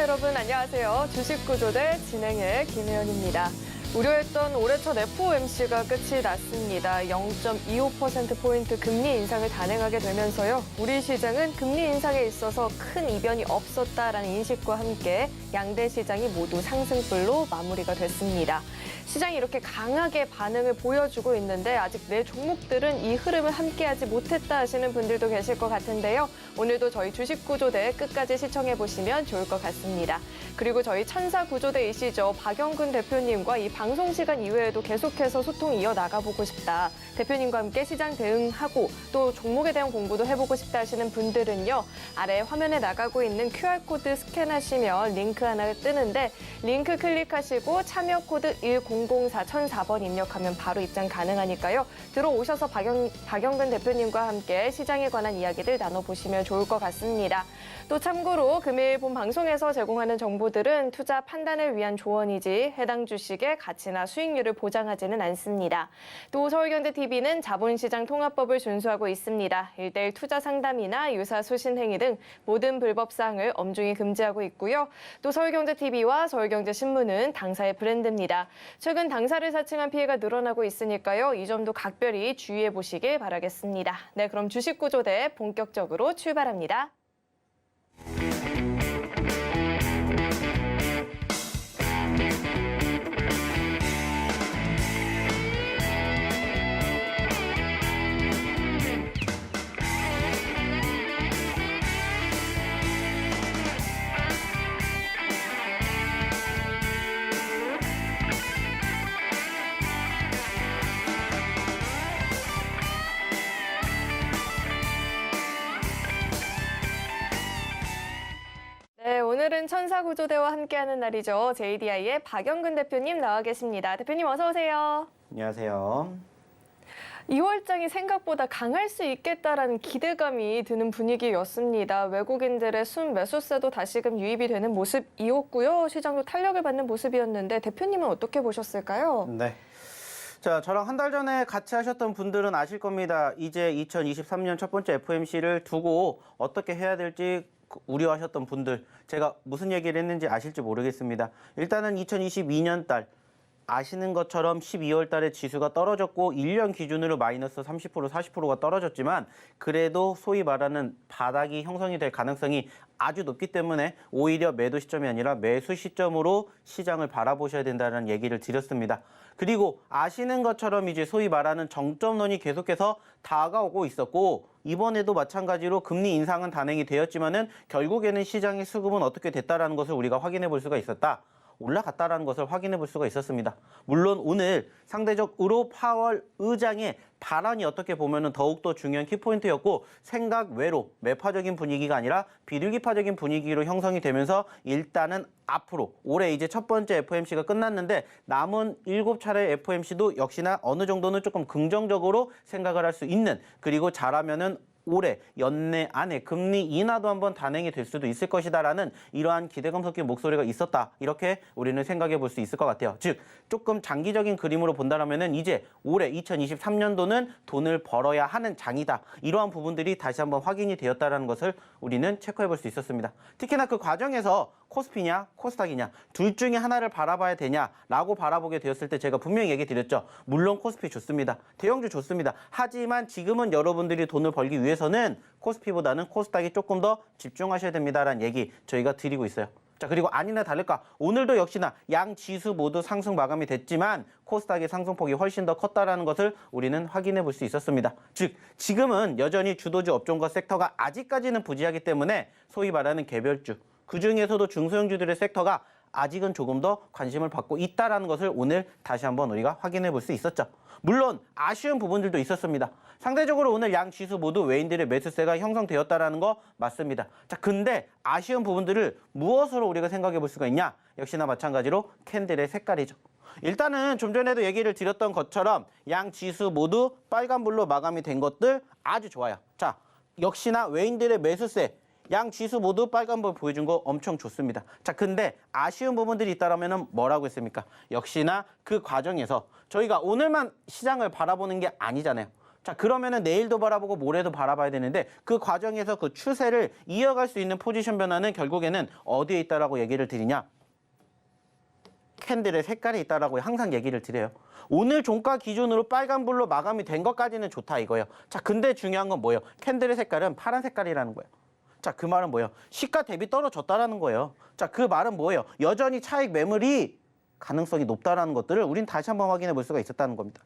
시청자 여러분 안녕하세요. 주식구조대 진행의 김혜연입니다. 우려했던 올해 첫 FOMC가 끝이 났습니다. 0.25%포인트 금리 인상을 단행하게 되면서요. 우리 시장은 금리 인상에 있어서 큰 이변이 없었다라는 인식과 함께 양대 시장이 모두 상승불로 마무리가 됐습니다. 시장이 이렇게 강하게 반응을 보여주고 있는데 아직 내 종목들은 이 흐름을 함께하지 못했다 하시는 분들도 계실 것 같은데요. 오늘도 저희 주식구조대 끝까지 시청해보시면 좋을 것 같습니다. 그리고 저희 천사구조대이시죠. 박영근 대표님과 이 방송 시간 이외에도 계속해서 소통 이어나가보고 싶다. 대표님과 함께 시장 대응하고 또 종목에 대한 공부도 해보고 싶다 하시는 분들은요. 아래 화면에 나가고 있는 QR코드 스캔하시면 링크 하나 뜨는데 링크 클릭하시고 참여 코드 1004-1004번 입력하면 바로 입장 가능하니까요. 들어오셔서 박영근 대표님과 함께 시장에 관한 이야기들 나눠보시면 좋을 것 같습니다. 또 참고로 금일 본 방송에서 제공하는 정보들은 투자 판단을 위한 조언이지 해당 주식의 가치나 수익률을 보장하지는 않습니다. 또 서울경제TV는 자본시장 통합법을 준수하고 있습니다. 1:1 투자 상담이나 유사 수신 행위 등 모든 불법 사항을 엄중히 금지하고 있고요. 또 서울경제TV와 서울경제신문은 당사의 브랜드입니다. 최근 당사를 사칭한 피해가 늘어나고 있으니까요. 이 점도 각별히 주의해 보시길 바라겠습니다. 네, 그럼 주식구조대 본격적으로 출발합니다. 네, 오늘은 천사구조대와 함께하는 날이죠. JDI의 박영근 대표님 나와 계십니다. 대표님 어서 오세요. 안녕하세요. 2월장이 생각보다 강할 수 있겠다라는 기대감이 드는 분위기였습니다. 외국인들의 순매수세도 다시금 유입이 되는 모습이었고요. 시장도 탄력을 받는 모습이었는데 대표님은 어떻게 보셨을까요? 네. 자, 저랑 한 달 전에 같이 하셨던 분들은 아실 겁니다. 이제 2023년 첫 번째 FOMC를 두고 어떻게 해야 될지 우려하셨던 분들, 제가 무슨 얘기를 했는지 아실지 모르겠습니다. 일단은 2022년 달 아시는 것처럼 12월 달에 지수가 떨어졌고 1년 기준으로 마이너스 30%, 40%가 떨어졌지만 그래도 소위 말하는 바닥이 형성이 될 가능성이 아주 높기 때문에 오히려 매도 시점이 아니라 매수 시점으로 시장을 바라보셔야 된다는 얘기를 드렸습니다. 그리고 아시는 것처럼 이제 소위 말하는 정점론이 계속해서 다가오고 있었고 이번에도 마찬가지로 금리 인상은 단행이 되었지만은 결국에는 시장의 수급은 어떻게 됐다라는 것을 우리가 확인해 볼 수가 있었다. 올라갔다라는 것을 확인해 볼 수가 있었습니다. 물론 오늘 상대적으로 파월 의장의 발언이 어떻게 보면은 더욱더 중요한 키포인트였고 생각 외로 매파적인 분위기가 아니라 비둘기파적인 분위기로 형성이 되면서 일단은 앞으로 올해 이제 첫 번째 FOMC가 끝났는데 남은 7차례 FOMC도 역시나 어느 정도는 조금 긍정적으로 생각을 할 수 있는 그리고 잘하면은 올해 연내 안에 금리 인하도 한번 단행이 될 수도 있을 것이다라는 이러한 기대감 섞인 목소리가 있었다. 이렇게 우리는 생각해 볼 수 있을 것 같아요. 즉 조금 장기적인 그림으로 본다면은 이제 올해 2023년도는 돈을 벌어야 하는 장이다. 이러한 부분들이 다시 한번 확인이 되었다라는 것을 우리는 체크해 볼 수 있었습니다. 특히나 그 과정에서 코스피냐 코스닥이냐 둘 중에 하나를 바라봐야 되냐라고 바라보게 되었을 때 제가 분명히 얘기 드렸죠. 물론 코스피 좋습니다. 대형주 좋습니다. 하지만 지금은 여러분들이 돈을 벌기 위해서는 코스피보다는 코스닥이 조금 더 집중하셔야 됩니다라는 얘기 저희가 드리고 있어요. 자, 그리고 아니나 다를까 오늘도 역시나 양 지수 모두 상승 마감이 됐지만 코스닥의 상승폭이 훨씬 더 컸다라는 것을 우리는 확인해 볼 수 있었습니다. 즉 지금은 여전히 주도주 업종과 섹터가 아직까지는 부지하기 때문에 소위 말하는 개별주 그중에서도 중소형주들의 섹터가 아직은 조금 더 관심을 받고 있다는 것을 오늘 다시 한번 우리가 확인해 볼 수 있었죠. 물론 아쉬운 부분들도 있었습니다. 상대적으로 오늘 양 지수 모두 외인들의 매수세가 형성되었다는 거 맞습니다. 자, 근데 아쉬운 부분들을 무엇으로 우리가 생각해 볼 수가 있냐? 역시나 마찬가지로 캔들의 색깔이죠. 일단은 좀 전에도 얘기를 드렸던 것처럼 양 지수 모두 빨간불로 마감이 된 것들 아주 좋아요. 자, 역시나 외인들의 매수세 양 지수 모두 빨간불 보여준 거 엄청 좋습니다. 자, 근데 아쉬운 부분들이 있다라면 뭐라고 했습니까? 역시나 그 과정에서 저희가 오늘만 시장을 바라보는 게 아니잖아요. 자, 그러면은 내일도 바라보고 모레도 바라봐야 되는데 그 과정에서 그 추세를 이어갈 수 있는 포지션 변화는 결국에는 어디에 있다라고 얘기를 드리냐? 캔들의 색깔이 있다라고 항상 얘기를 드려요. 오늘 종가 기준으로 빨간불로 마감이 된 것까지는 좋다 이거예요. 자, 근데 중요한 건 뭐예요? 캔들의 색깔은 파란 색깔이라는 거예요. 자, 그 말은 뭐예요? 시가 대비 떨어졌다라는 거예요. 자, 그 말은 뭐예요? 여전히 차익 매물이 가능성이 높다라는 것들을 우린 다시 한번 확인해 볼 수가 있었다는 겁니다.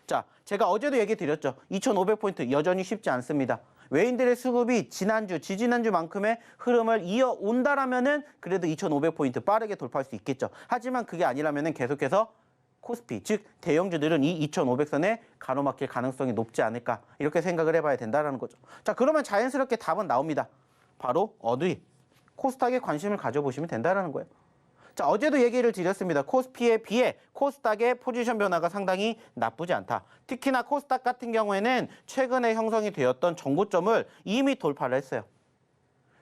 자, 제가 어제도 얘기 드렸죠. 2,500포인트 여전히 쉽지 않습니다. 외인들의 수급이 지난주, 지지난주만큼의 흐름을 이어온다라면은 그래도 2,500포인트 빠르게 돌파할 수 있겠죠. 하지만 그게 아니라면은 계속해서 코스피, 즉 대형주들은 이 2,500선에 가로막힐 가능성이 높지 않을까 이렇게 생각을 해봐야 된다는 거죠. 자, 그러면 자연스럽게 답은 나옵니다. 바로 어디? 코스닥에 관심을 가져보시면 된다는 거예요. 자, 어제도 얘기를 드렸습니다. 코스피에 비해 코스닥의 포지션 변화가 상당히 나쁘지 않다. 특히나 코스닥 같은 경우에는 최근에 형성이 되었던 정고점을 이미 돌파를 했어요.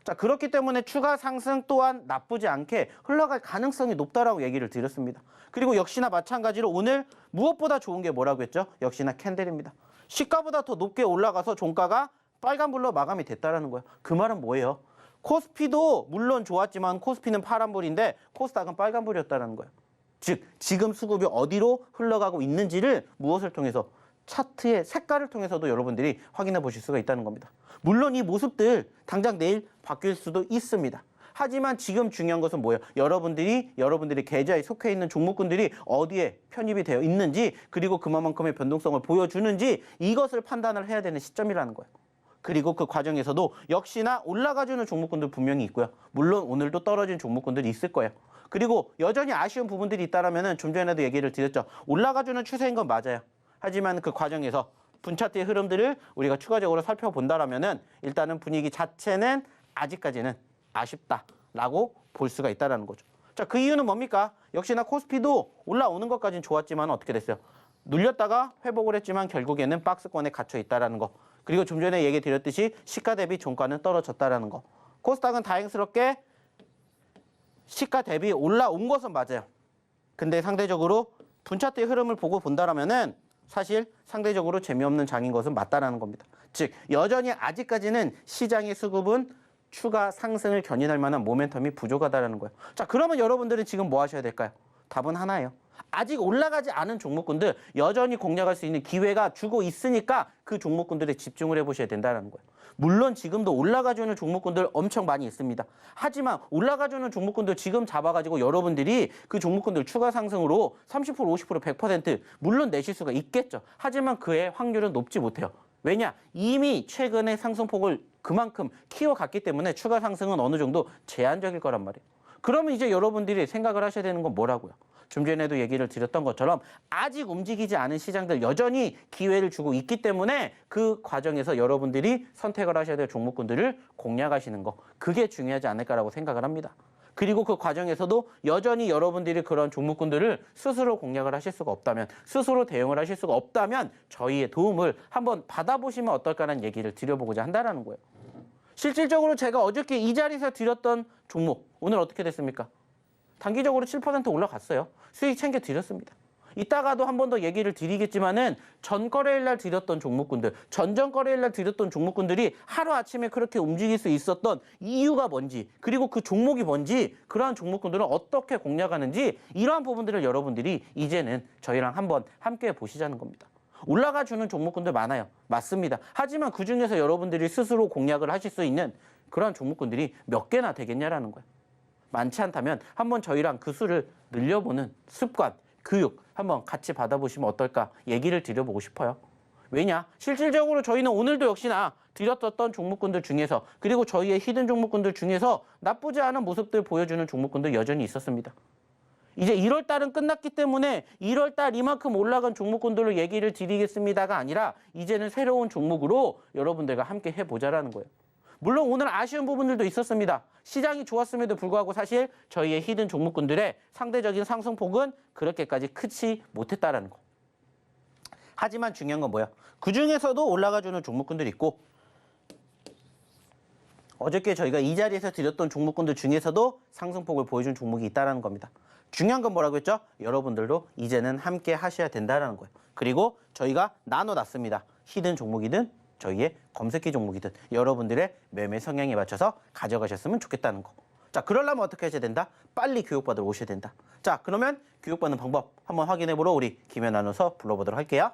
자, 그렇기 때문에 추가 상승 또한 나쁘지 않게 흘러갈 가능성이 높다라고 얘기를 드렸습니다. 그리고 역시나 마찬가지로 오늘 무엇보다 좋은 게 뭐라고 했죠? 역시나 캔들입니다. 시가보다 더 높게 올라가서 종가가 빨간불로 마감이 됐다라는 거예요. 그 말은 뭐예요? 코스피도 물론 좋았지만 코스피는 파란불인데 코스닥은 빨간불이었다는 거예요. 즉 지금 수급이 어디로 흘러가고 있는지를 무엇을 통해서 차트의 색깔을 통해서도 여러분들이 확인해 보실 수가 있다는 겁니다. 물론 이 모습들 당장 내일 바뀔 수도 있습니다. 하지만 지금 중요한 것은 뭐예요? 여러분들이 계좌에 속해 있는 종목군들이 어디에 편입이 되어 있는지 그리고 그만큼의 변동성을 보여주는지 이것을 판단을 해야 되는 시점이라는 거예요. 그리고 그 과정에서도 역시나 올라가주는 종목군들 분명히 있고요. 물론 오늘도 떨어진 종목군들이 있을 거예요. 그리고 여전히 아쉬운 부분들이 있다라면은 좀 전에도 얘기를 드렸죠. 올라가주는 추세인 건 맞아요. 하지만 그 과정에서 분차트의 흐름들을 우리가 추가적으로 살펴본다라면은 일단은 분위기 자체는 아직까지는 아쉽다라고 볼 수가 있다라는 거죠. 자, 그 이유는 뭡니까? 역시나 코스피도 올라오는 것까지는 좋았지만 어떻게 됐어요? 눌렸다가 회복을 했지만 결국에는 박스권에 갇혀 있다라는 거. 그리고 좀 전에 얘기 드렸듯이 시가 대비 종가는 떨어졌다라는 거. 코스닥은 다행스럽게 시가 대비 올라온 것은 맞아요. 근데 상대적으로 분차트의 흐름을 보고 본다라면은 사실 상대적으로 재미없는 장인 것은 맞다라는 겁니다. 즉 여전히 아직까지는 시장의 수급은 추가 상승을 견인할 만한 모멘텀이 부족하다라는 거예요. 자, 그러면 여러분들은 지금 뭐 하셔야 될까요? 답은 하나예요. 아직 올라가지 않은 종목군들 여전히 공략할 수 있는 기회가 주고 있으니까 그 종목군들에 집중을 해보셔야 된다는 거예요. 물론 지금도 올라가주는 종목군들 엄청 많이 있습니다. 하지만 올라가주는 종목군들 지금 잡아가지고 여러분들이 그 종목군들 추가 상승으로 30%, 50%, 100% 물론 내실 수가 있겠죠. 하지만 그의 확률은 높지 못해요. 왜냐? 이미 최근에 상승폭을 그만큼 키워갔기 때문에 추가 상승은 어느 정도 제한적일 거란 말이에요. 그러면 이제 여러분들이 생각을 하셔야 되는 건 뭐라고요? 좀 전에도 얘기를 드렸던 것처럼 아직 움직이지 않은 시장들 여전히 기회를 주고 있기 때문에 그 과정에서 여러분들이 선택을 하셔야 될 종목군들을 공략하시는 거 그게 중요하지 않을까라고 생각을 합니다. 그리고 그 과정에서도 여전히 여러분들이 그런 종목군들을 스스로 공략을 하실 수가 없다면 스스로 대응을 하실 수가 없다면 저희의 도움을 한번 받아보시면 어떨까라는 얘기를 드려보고자 한다는 거예요. 실질적으로 제가 어저께 이 자리에서 드렸던 종목 오늘 어떻게 됐습니까? 단기적으로 7% 올라갔어요. 수익 챙겨 드렸습니다. 이따가도 한 번 더 얘기를 드리겠지만은 전 거래일 날 드렸던 종목군들, 전전 거래일 날 드렸던 종목군들이 하루아침에 그렇게 움직일 수 있었던 이유가 뭔지, 그리고 그 종목이 뭔지, 그러한 종목군들은 어떻게 공략하는지 이러한 부분들을 여러분들이 이제는 저희랑 한번 함께 보시자는 겁니다. 올라가 주는 종목군들 많아요. 맞습니다. 하지만 그중에서 여러분들이 스스로 공략을 하실 수 있는 그러한 종목군들이 몇 개나 되겠냐라는 거예요. 많지 않다면 한번 저희랑 그 수를 늘려보는 습관, 교육 한번 같이 받아보시면 어떨까 얘기를 드려보고 싶어요. 왜냐? 실질적으로 저희는 오늘도 역시나 드렸던 종목군들 중에서 그리고 저희의 히든 종목군들 중에서 나쁘지 않은 모습들 보여주는 종목군들 여전히 있었습니다. 이제 1월 달은 끝났기 때문에 1월 달 이만큼 올라간 종목군들로 얘기를 드리겠습니다가 아니라 이제는 새로운 종목으로 여러분들과 함께 해보자라는 거예요. 물론 오늘 아쉬운 부분들도 있었습니다. 시장이 좋았음에도 불구하고 사실 저희의 히든 종목군들의 상대적인 상승폭은 그렇게까지 크지 못했다라는 거. 하지만 중요한 건 뭐야? 그중에서도 올라가주는 종목군들이 있고 어저께 저희가 이 자리에서 드렸던 종목군들 중에서도 상승폭을 보여준 종목이 있다는 겁니다. 중요한 건 뭐라고 했죠? 여러분들도 이제는 함께 하셔야 된다는 거예요. 그리고 저희가 나눠놨습니다. 히든 종목이든 저희의 검색기 종목이든 여러분들의 매매 성향에 맞춰서 가져가셨으면 좋겠다는 거. 자, 그러려면 어떻게 하셔야 된다? 빨리 교육받으러 오셔야 된다. 자, 그러면 교육받는 방법 한번 확인해보러 우리 김연 아나운서 불러보도록 할게요.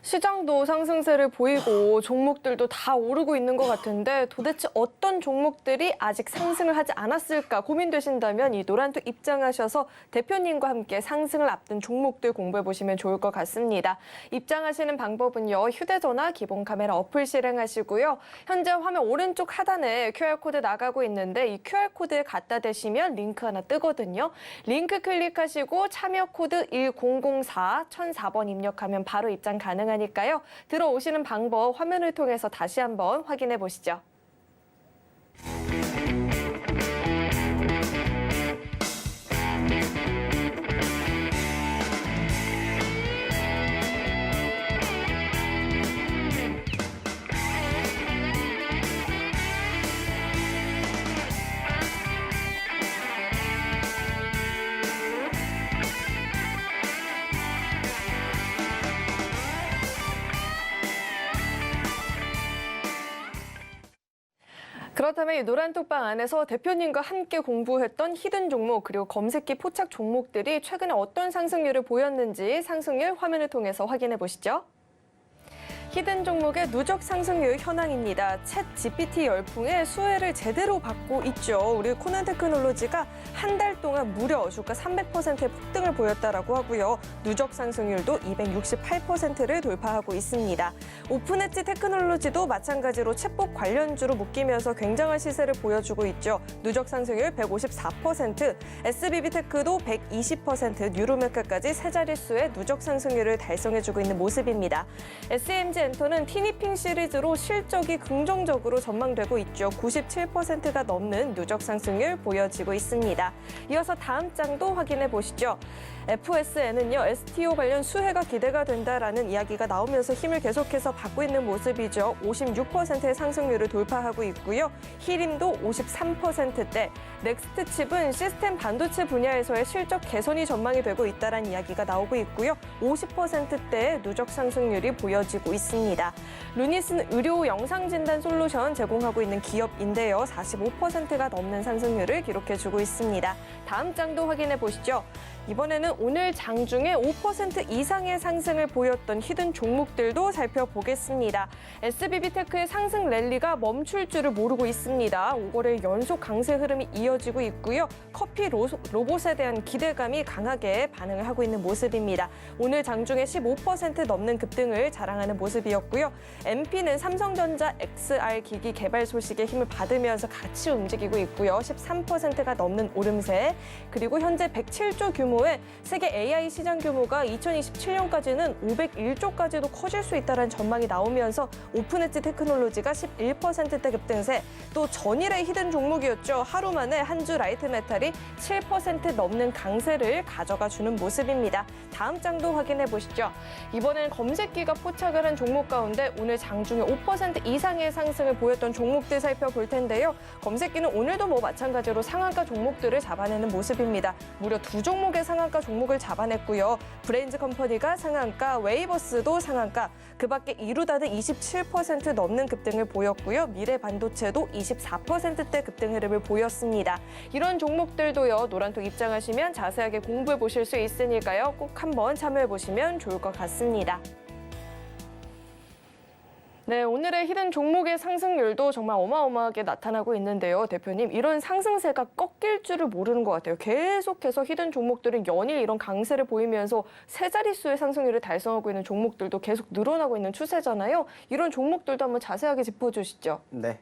시장도 상승세를 보이고 종목들도 다 오르고 있는 것 같은데 도대체 어떤 종목들이 아직 상승을 하지 않았을까 고민되신다면 이 노란톡 입장하셔서 대표님과 함께 상승을 앞둔 종목들 공부해 보시면 좋을 것 같습니다. 입장하시는 방법은요. 휴대전화 기본 카메라 어플 실행하시고요. 현재 화면 오른쪽 하단에 QR코드 나가고 있는데 이 QR코드에 갖다 대시면 링크 하나 뜨거든요. 링크 클릭하시고 참여 코드 1004 1004번 입력하면 바로 입장 가능하니까요. 들어오시는 방법 화면을 통해서 다시 한번 확인해 보시죠. 그렇다면 이 노란톡방 안에서 대표님과 함께 공부했던 히든 종목 그리고 검색기 포착 종목들이 최근에 어떤 상승률을 보였는지 상승률 화면을 통해서 확인해 보시죠. 히든 종목의 누적 상승률 현황입니다. 챗 GPT 열풍에 수혜를 제대로 받고 있죠. 우리 코난 테크놀로지가 한 달 동안 무려 주가 300%의 폭등을 보였다라고 하고요. 누적 상승률도 268%를 돌파하고 있습니다. 오픈엣지 테크놀로지도 마찬가지로 챗봇 관련주로 묶이면서 굉장한 시세를 보여주고 있죠. 누적 상승률 154%, SBB테크도 120%, 뉴로메카까지 세 자릿수의 누적 상승률을 달성해주고 있는 모습입니다. SMG 엔터는 티니핑 시리즈로 실적이 긍정적으로 전망되고 있죠. 97%가 넘는 누적 상승률 보여지고 있습니다. 이어서 다음 장도 확인해 보시죠. FSN은요, STO 관련 수혜가 기대가 된다라는 이야기가 나오면서 힘을 계속해서 받고 있는 모습이죠. 56%의 상승률을 돌파하고 있고요. 히림도 53%대, 넥스트칩은 시스템 반도체 분야에서의 실적 개선이 전망이 되고 있다는 이야기가 나오고 있고요. 50%대의 누적 상승률이 보여지고 있습니다. 루니스는 의료 영상 진단 솔루션 제공하고 있는 기업인데요. 45%가 넘는 상승률을 기록해주고 있습니다. 다음 장도 확인해 보시죠. 이번에는 오늘 장중에 5% 이상의 상승을 보였던 히든 종목들도 살펴보겠습니다. SBB테크의 상승 랠리가 멈출 줄을 모르고 있습니다. 5거래일 연속 강세 흐름이 이어지고 있고요. 커피 로봇에 대한 기대감이 강하게 반응을 하고 있는 모습입니다. 오늘 장중에 15% 넘는 급등을 자랑하는 모습이었고요. MP는 삼성전자 XR 기기 개발 소식에 힘을 받으면서 같이 움직이고 있고요. 13%가 넘는 오름세, 그리고 현재 107조 규모의 세계 AI 시장 규모가 2027년까지는 501조까지도 커질 수 있다는 전망이 나오면서 오픈엣지 테크놀로지가 11%대 급등세, 또 전일의 히든 종목이었죠. 하루 만에 한주 라이트 메탈이 7% 넘는 강세를 가져가 주는 모습입니다. 다음 장도 확인해 보시죠. 이번엔 검색기가 포착을 한 종목 가운데 오늘 장중에 5% 이상의 상승을 보였던 종목들 살펴볼 텐데요. 검색기는 오늘도 마찬가지로 상한가 종목들을 잡아내는 모습입니다. 무려 두 종목의 상한가 종목을 잡아냈고요. 브레인즈 컴퍼니가 상한가, 웨이버스도 상한가, 그 밖에 이루다는 27% 넘는 급등을 보였고요. 미래반도체도 24%대 급등 흐름을 보였습니다. 이런 종목들도요, 노란톡 입장하시면 자세하게 공부해 보실 수 있으니까요. 꼭 한번 참여해 보시면 좋을 것 같습니다. 네, 오늘의 히든 종목의 상승률도 정말 어마어마하게 나타나고 있는데요. 대표님, 이런 상승세가 꺾일 줄을 모르는 것 같아요. 계속해서 히든 종목들은 연일 이런 강세를 보이면서 세 자릿수의 상승률을 달성하고 있는 종목들도 계속 늘어나고 있는 추세잖아요. 이런 종목들도 한번 자세하게 짚어주시죠. 네.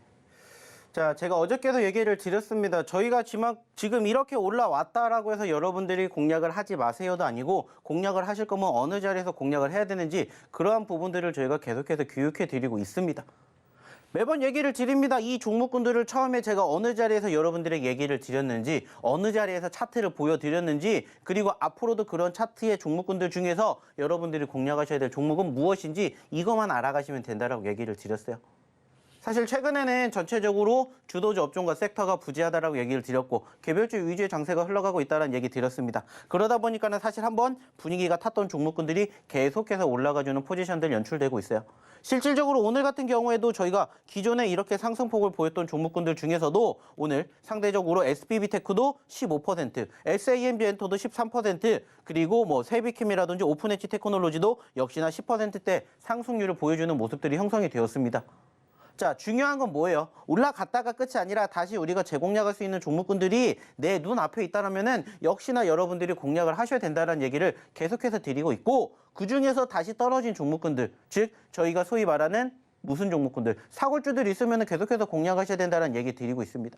자, 제가 어저께도 얘기를 드렸습니다. 저희가 지금 이렇게 올라왔다라고 해서 여러분들이 공략을 하지 마세요도 아니고, 공략을 하실 거면 어느 자리에서 공략을 해야 되는지 그러한 부분들을 저희가 계속해서 교육해 드리고 있습니다. 매번 얘기를 드립니다. 이 종목군들을 처음에 제가 어느 자리에서 여러분들에게 얘기를 드렸는지, 어느 자리에서 차트를 보여드렸는지, 그리고 앞으로도 그런 차트의 종목군들 중에서 여러분들이 공략하셔야 될 종목은 무엇인지 이것만 알아가시면 된다라고 얘기를 드렸어요. 사실 최근에는 전체적으로 주도주 업종과 섹터가 부재하다라고 얘기를 드렸고 개별주 위주의 장세가 흘러가고 있다는 얘기 드렸습니다. 그러다 보니까는 사실 한번 분위기가 탔던 종목군들이 계속해서 올라가주는 포지션들 연출되고 있어요. 실질적으로 오늘 같은 경우에도 저희가 기존에 이렇게 상승폭을 보였던 종목군들 중에서도 오늘 상대적으로 SBB테크도 15%, SAMG엔터도 13%, 그리고 뭐 세비캠이라든지 오픈엣지 테크놀로지도 역시나 10%대 상승률을 보여주는 모습들이 형성이 되었습니다. 자, 중요한 건 뭐예요? 올라갔다가 끝이 아니라 다시 우리가 재공략할 수 있는 종목군들이 내 눈앞에 있다면은 역시나 여러분들이 공략을 하셔야 된다는 얘기를 계속해서 드리고 있고, 그중에서 다시 떨어진 종목군들, 즉 저희가 소위 말하는 무슨 종목군들, 사골주들 있으면 계속해서 공략하셔야 된다는 얘기 드리고 있습니다.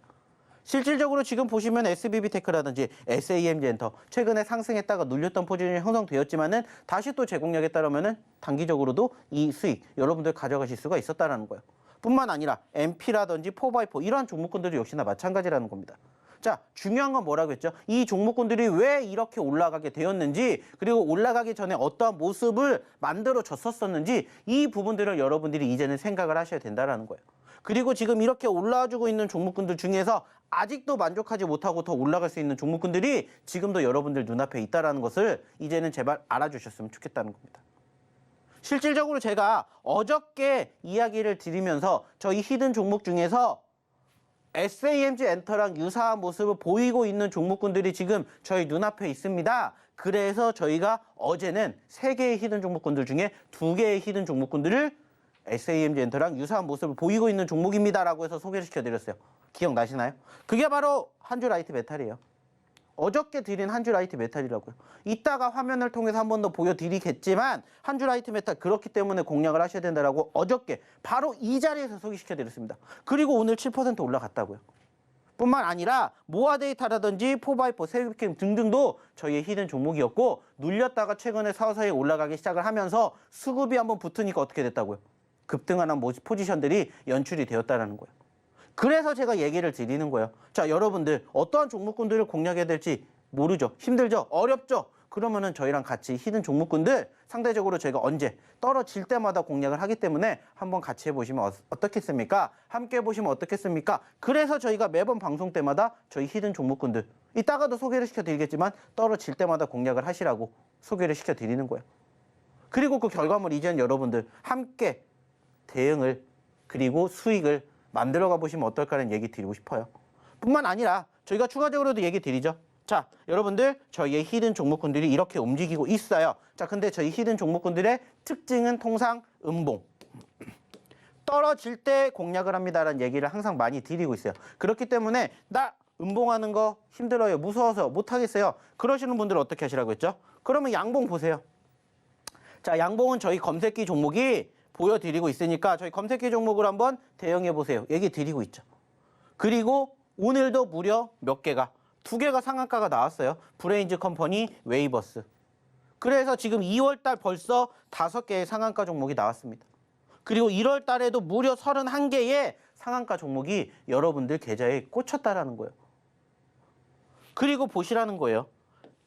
실질적으로 지금 보시면 SBB테크라든지 SAMG엔터 최근에 상승했다가 눌렸던 포지션이 형성되었지만은 다시 또 재공략에 따르면은 단기적으로도 이 수익 여러분들 가져가실 수가 있었다라는 거예요. 뿐만 아니라 MP라든지 4x4 이러한 종목군들도 역시나 마찬가지라는 겁니다. 자, 중요한 건 뭐라고 했죠? 이 종목군들이 왜 이렇게 올라가게 되었는지, 그리고 올라가기 전에 어떠한 모습을 만들어졌었는지 이 부분들을 여러분들이 이제는 생각을 하셔야 된다는 거예요. 그리고 지금 이렇게 올라와주고 있는 종목군들 중에서 아직도 만족하지 못하고 더 올라갈 수 있는 종목군들이 지금도 여러분들 눈앞에 있다는 것을 이제는 제발 알아주셨으면 좋겠다는 겁니다. 실질적으로 제가 어저께 이야기를 드리면서 저희 히든 종목 중에서 SAMG엔터랑 유사한 모습을 보이고 있는 종목군들이 지금 저희 눈앞에 있습니다. 그래서 저희가 어제는 3개의 히든 종목군들 중에 2개의 히든 종목군들을 SAMG엔터랑 유사한 모습을 보이고 있는 종목입니다라고 해서 소개를 시켜드렸어요. 기억나시나요? 그게 바로 한주라이트 메탈이에요. 어저께 드린 한주라이트 메탈이라고요. 이따가 화면을 통해서 한 번 더 보여드리겠지만 한주라이트 메탈 그렇기 때문에 공략을 하셔야 된다라고 어저께 바로 이 자리에서 소개시켜드렸습니다. 그리고 오늘 7% 올라갔다고요. 뿐만 아니라 모아데이터라든지 4x4, 세비캠 등등도 저희의 히든 종목이었고 눌렸다가 최근에 서서히 올라가기 시작을 하면서 수급이 한번 붙으니까 어떻게 됐다고요? 급등하는 포지션들이 연출이 되었다는 거예요. 그래서 제가 얘기를 드리는 거예요. 자, 여러분들 어떠한 종목군들을 공략해야 될지 모르죠? 힘들죠? 어렵죠? 그러면은 저희랑 같이 히든 종목군들 상대적으로 저희가 언제 떨어질 때마다 공략을 하기 때문에 한번 같이 해보시면 어떻겠습니까? 함께 해보시면 어떻겠습니까? 그래서 저희가 매번 방송 때마다 저희 히든 종목군들 이따가도 소개를 시켜드리겠지만 떨어질 때마다 공략을 하시라고 소개를 시켜드리는 거예요. 그리고 그 결과물 이제는 여러분들 함께 대응을 그리고 수익을 만들어가 보시면 어떨까라는 얘기 드리고 싶어요. 뿐만 아니라 저희가 추가적으로도 얘기 드리죠. 자, 여러분들 저희의 히든 종목군들이 이렇게 움직이고 있어요. 자, 근데 저희 히든 종목군들의 특징은 통상 음봉. 떨어질 때 공략을 합니다라는 얘기를 항상 많이 드리고 있어요. 그렇기 때문에 나 음봉하는 거 힘들어요. 무서워서 못하겠어요. 그러시는 분들은 어떻게 하시라고 했죠? 그러면 양봉 보세요. 자, 양봉은 저희 검색기 종목이 보여드리고 있으니까 저희 검색기 종목을 한번 대응해 보세요. 얘기 드리고 있죠. 그리고 오늘도 무려 몇 개가 2개가 상한가가 나왔어요. 브레인즈 컴퍼니, 웨이버스. 그래서 지금 2월달 벌써 5개의 상한가 종목이 나왔습니다. 그리고 1월달에도 무려 31개의 상한가 종목이 여러분들 계좌에 꽂혔다라는 거예요. 그리고 보시라는 거예요.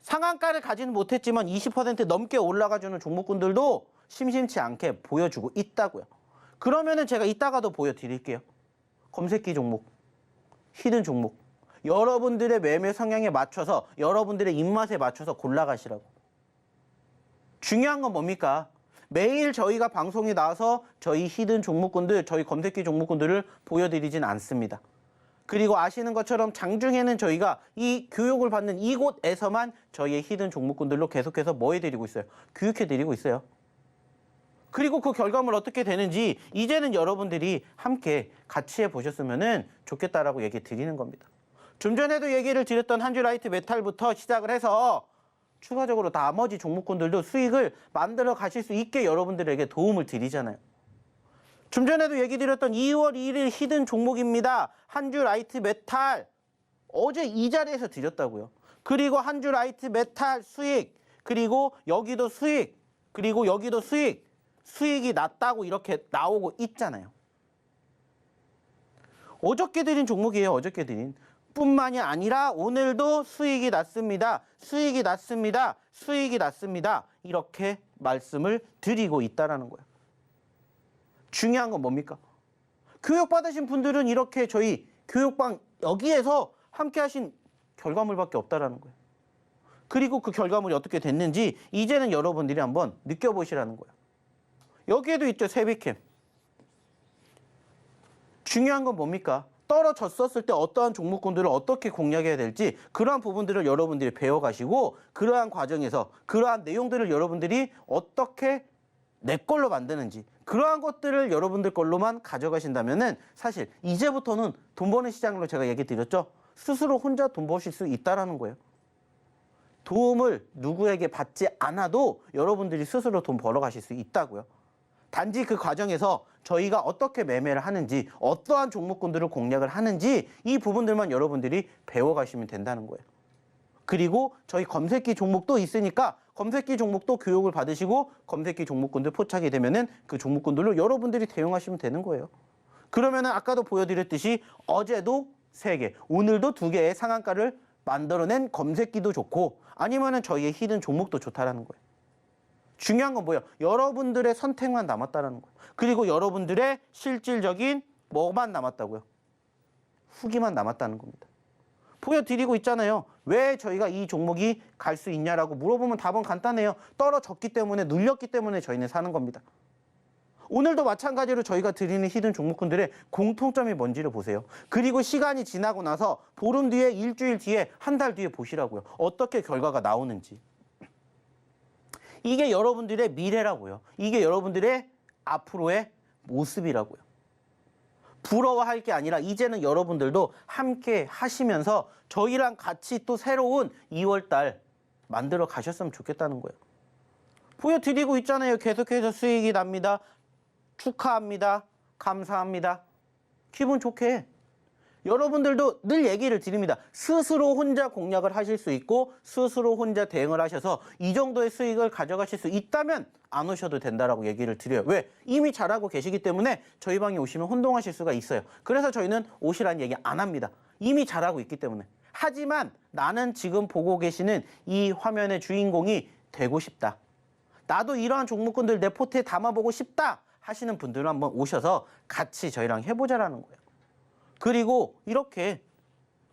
상한가를 가지는 못했지만 20% 넘게 올라가주는 종목군들도 심심치 않게 보여주고 있다고요. 그러면은 제가 이따가도 보여드릴게요. 검색기 종목, 히든 종목. 여러분들의 매매 성향에 맞춰서 여러분들의 입맛에 맞춰서 골라가시라고. 중요한 건 뭡니까? 매일 저희가 방송에 나와서 저희 히든 종목군들, 저희 검색기 종목군들을 보여드리진 않습니다. 그리고 아시는 것처럼 장중에는 저희가 이 교육을 받는 이곳에서만 저희의 히든 종목군들로 계속해서 뭐 해드리고 있어요? 교육해드리고 있어요. 그리고 그 결과물 어떻게 되는지 이제는 여러분들이 함께 같이 해보셨으면 좋겠다라고 얘기 드리는 겁니다. 좀 전에도 얘기를 드렸던 한주라이트 메탈부터 시작을 해서 추가적으로 나머지 종목군들도 수익을 만들어 가실 수 있게 여러분들에게 도움을 드리잖아요. 좀 전에도 얘기 드렸던 2월 1일 히든 종목입니다. 한주라이트 메탈 어제 이 자리에서 드렸다고요. 그리고 한주라이트 메탈 수익, 그리고 여기도 수익, 그리고 여기도 수익이 났다고 이렇게 나오고 있잖아요. 어저께 드린 종목이에요. 어저께 드린. 뿐만이 아니라 오늘도 수익이 났습니다. 수익이 났습니다. 수익이 났습니다. 이렇게 말씀을 드리고 있다라는 거예요. 중요한 건 뭡니까? 교육받으신 분들은 이렇게 저희 교육방 여기에서 함께 하신 결과물밖에 없다라는 거예요. 그리고 그 결과물이 어떻게 됐는지 이제는 여러분들이 한번 느껴보시라는 거예요. 여기에도 있죠, 세비캠. 중요한 건 뭡니까? 떨어졌었을 때 어떠한 종목군들을 어떻게 공략해야 될지 그러한 부분들을 여러분들이 배워가시고 그러한 과정에서 그러한 내용들을 여러분들이 어떻게 내 걸로 만드는지 그러한 것들을 여러분들 걸로만 가져가신다면은 사실 이제부터는 돈 버는 시장으로 제가 얘기 드렸죠. 스스로 혼자 돈 버실 수 있다라는 거예요. 도움을 누구에게 받지 않아도 여러분들이 스스로 돈 벌어 가실 수 있다고요. 단지 그 과정에서 저희가 어떻게 매매를 하는지 어떠한 종목군들을 공략을 하는지 이 부분들만 여러분들이 배워가시면 된다는 거예요. 그리고 저희 검색기 종목도 있으니까 검색기 종목도 교육을 받으시고 검색기 종목군들 포착이 되면은 그 종목군들로 여러분들이 대응하시면 되는 거예요. 그러면은 아까도 보여드렸듯이 어제도 3개, 오늘도 2개의 상한가를 만들어낸 검색기도 좋고 아니면은 저희의 히든 종목도 좋다라는 거예요. 중요한 건 뭐예요? 여러분들의 선택만 남았다라는 거예요. 그리고 여러분들의 실질적인 뭐만 남았다고요? 후기만 남았다는 겁니다. 보여드리고 있잖아요. 왜 저희가 이 종목이 갈 수 있냐라고 물어보면 답은 간단해요. 떨어졌기 때문에 눌렸기 때문에 저희는 사는 겁니다. 오늘도 마찬가지로 저희가 드리는 히든 종목군들의 공통점이 뭔지를 보세요. 그리고 시간이 지나고 나서 보름 뒤에, 일주일 뒤에, 한 달 뒤에 보시라고요. 어떻게 결과가 나오는지. 이게 여러분들의 미래라고요. 이게 여러분들의 앞으로의 모습이라고요. 부러워할 게 아니라 이제는 여러분들도 함께 하시면서 저희랑 같이 또 새로운 2월달 만들어 가셨으면 좋겠다는 거예요. 보여드리고 있잖아요. 계속해서 수익이 납니다. 축하합니다. 감사합니다. 기분 좋게. 여러분들도 늘 얘기를 드립니다. 스스로 혼자 공략을 하실 수 있고 스스로 혼자 대응을 하셔서 이 정도의 수익을 가져가실 수 있다면 안 오셔도 된다라고 얘기를 드려요. 왜? 이미 잘하고 계시기 때문에 저희 방에 오시면 혼동하실 수가 있어요. 그래서 저희는 오시라는 얘기 안 합니다. 이미 잘하고 있기 때문에. 하지만 나는 지금 보고 계시는 이 화면의 주인공이 되고 싶다. 나도 이러한 종목군들 내 포트에 담아보고 싶다 하시는 분들은 한번 오셔서 같이 저희랑 해보자라는 거예요. 그리고 이렇게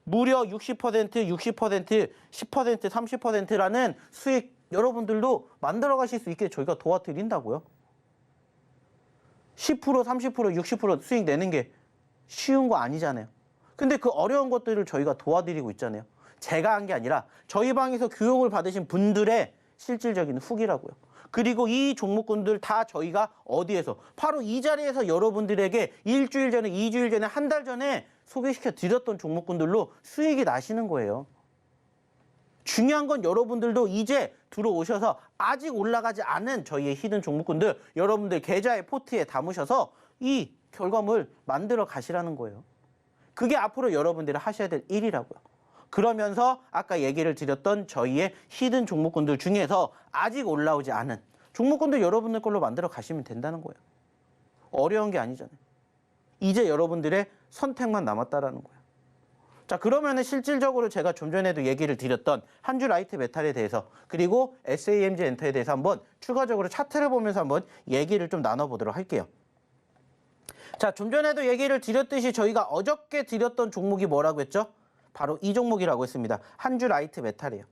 무려 60%, 60%, 10%, 30%라는 수익 여러분들도 만들어 가실 수 있게 저희가 도와드린다고요. 10%, 30%, 60% 수익 내는 게 쉬운 거 아니잖아요. 근데 그 어려운 것들을 저희가 도와드리고 있잖아요. 제가 한 게 아니라 저희 방에서 교육을 받으신 분들의 실질적인 후기라고요. 그리고 이 종목군들 다 저희가 어디에서 바로 이 자리에서 여러분들에게 일주일 전에, 2주일 전에, 한 달 전에 소개시켜 드렸던 종목군들로 수익이 나시는 거예요. 중요한 건 여러분들도 이제 들어오셔서 아직 올라가지 않은 저희의 히든 종목군들 여러분들 계좌의 포트에 담으셔서 이 결과물 만들어 가시라는 거예요. 그게 앞으로 여러분들이 하셔야 될 일이라고요. 그러면서 아까 얘기를 드렸던 저희의 히든 종목군들 중에서 아직 올라오지 않은 종목군들 여러분들 걸로 만들어 가시면 된다는 거예요. 어려운 게 아니잖아요. 이제 여러분들의 선택만 남았다라는 거예요. 자, 그러면은 실질적으로 제가 좀 전에도 얘기를 드렸던 한주 라이트 메탈에 대해서 그리고 SAMG 엔터에 대해서 한번 추가적으로 차트를 보면서 한번 얘기를 좀 나눠보도록 할게요. 자, 좀 전에도 얘기를 드렸듯이 저희가 어저께 드렸던 종목이 뭐라고 했죠? 바로 이 종목이라고 했습니다. 한주 라이트 메탈이에요.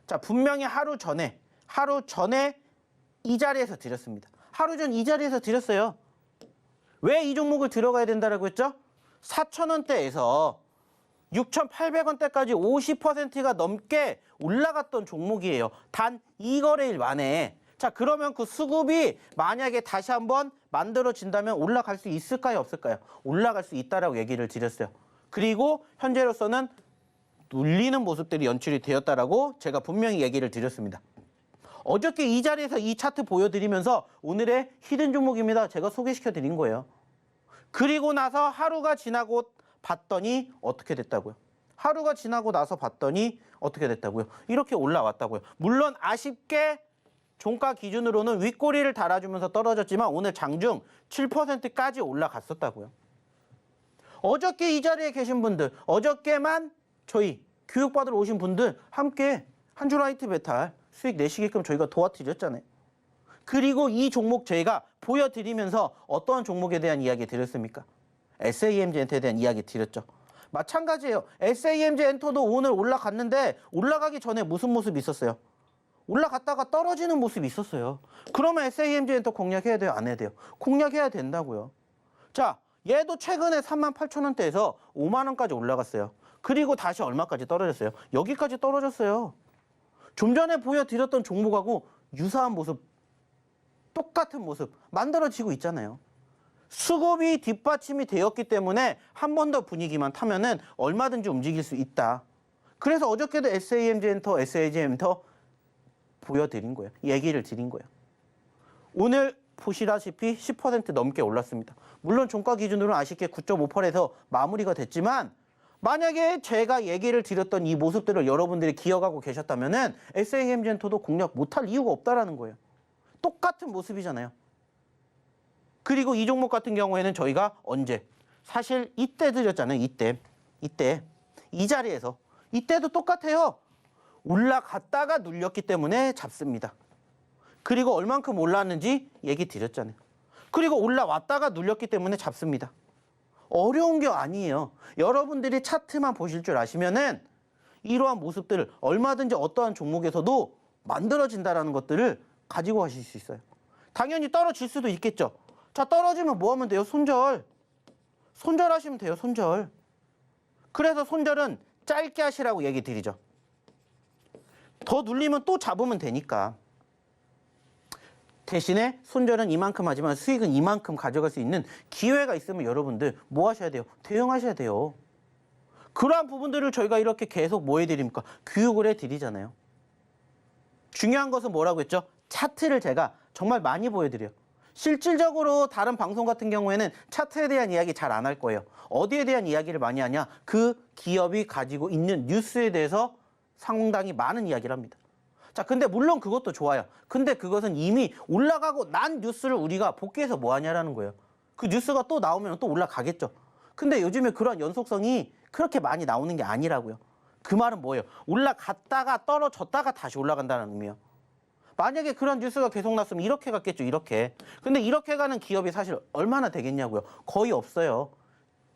자, 분명히 하루 전에 이 자리에서 드렸습니다. 하루 전 이 자리에서 드렸어요. 왜 이 종목을 들어가야 된다라고 했죠? 4,000원대에서 6,800원대까지 50%가 넘게 올라갔던 종목이에요. 단 2거래일 만에. 자, 그러면 그 수급이 만약에 다시 한번 만들어진다면 올라갈 수 있을까요? 없을까요? 올라갈 수 있다라고 얘기를 드렸어요. 그리고 현재로서는 눌리는 모습들이 연출이 되었다라고 제가 분명히 얘기를 드렸습니다. 어저께 이 자리에서 이 차트 보여드리면서 오늘의 히든 종목입니다. 제가 소개시켜 드린 거예요. 그리고 나서 하루가 지나고 봤더니 어떻게 됐다고요? 하루가 지나고 나서 봤더니 어떻게 됐다고요? 이렇게 올라왔다고요. 물론 아쉽게 종가 기준으로는 윗꼬리를 달아주면서 떨어졌지만 오늘 장중 7%까지 올라갔었다고요. 어저께 이 자리에 계신 분들, 어저께만 저희 교육받으러 오신 분들 함께 한주 라이트 메탈 수익 내시게끔 저희가 도와드렸잖아요. 그리고 이 종목 저희가 보여드리면서 어떠한 종목에 대한 이야기 드렸습니까? SAMG엔터에 대한 이야기 드렸죠. 마찬가지예요. SAMG엔터도 오늘 올라갔는데 올라가기 전에 무슨 모습이 있었어요? 올라갔다가 떨어지는 모습이 있었어요. 그러면 SAMG엔터 공략해야 돼요? 안 해야 돼요? 공략해야 된다고요. 자, 얘도 최근에 38,000원대에서 5만 원까지 올라갔어요. 그리고 다시 얼마까지 떨어졌어요? 여기까지 떨어졌어요. 좀 전에 보여드렸던 종목하고 유사한 모습, 똑같은 모습 만들어지고 있잖아요. 수급이 뒷받침이 되었기 때문에 한 번 더 분위기만 타면은 얼마든지 움직일 수 있다. 그래서 어저께도 SAMG엔터, SAG엔터 보여드린 거예요. 얘기를 드린 거예요. 오늘 보시다시피 10% 넘게 올랐습니다. 물론 종가 기준으로는 아쉽게 9.58에서 마무리가 됐지만 만약에 제가 얘기를 드렸던 이 모습들을 여러분들이 기억하고 계셨다면은 SAMG엔터도 공략 못할 이유가 없다라는 거예요. 똑같은 모습이잖아요. 그리고 이 종목 같은 경우에는 저희가 언제? 사실 이때 드렸잖아요. 이때. 이 자리에서. 이때도 똑같아요. 올라갔다가 눌렸기 때문에 잡습니다. 그리고 얼만큼 올랐는지 얘기 드렸잖아요. 그리고 올라왔다가 눌렸기 때문에 잡습니다. 어려운 게 아니에요. 여러분들이 차트만 보실 줄 아시면은 이러한 모습들을 얼마든지 어떠한 종목에서도 만들어진다라는 것들을 가지고 가실 수 있어요. 당연히 떨어질 수도 있겠죠. 자, 떨어지면 뭐 하면 돼요? 손절. 손절하시면 돼요. 손절. 그래서 손절은 짧게 하시라고 얘기 드리죠. 더 눌리면 또 잡으면 되니까. 대신에 손절은 이만큼 하지만 수익은 이만큼 가져갈 수 있는 기회가 있으면 여러분들 뭐 하셔야 돼요? 대응하셔야 돼요. 그러한 부분들을 저희가 이렇게 계속 뭐 해드립니까? 교육을 해드리잖아요. 중요한 것은 뭐라고 했죠? 차트를 제가 정말 많이 보여드려요. 실질적으로 다른 방송 같은 경우에는 차트에 대한 이야기 잘 안 할 거예요. 어디에 대한 이야기를 많이 하냐? 그 기업이 가지고 있는 뉴스에 대해서 상당히 많은 이야기를 합니다. 자, 근데 물론 그것도 좋아요. 근데 그것은 이미 올라가고 난 뉴스를 우리가 복귀해서 뭐 하냐라는 거예요. 그 뉴스가 또 나오면 또 올라가겠죠. 근데 요즘에 그런 연속성이 그렇게 많이 나오는 게 아니라고요. 그 말은 뭐예요? 올라갔다가 떨어졌다가 다시 올라간다는 의미예요. 만약에 그런 뉴스가 계속 났으면 이렇게 갔겠죠. 이렇게. 근데 이렇게 가는 기업이 사실 얼마나 되겠냐고요. 거의 없어요.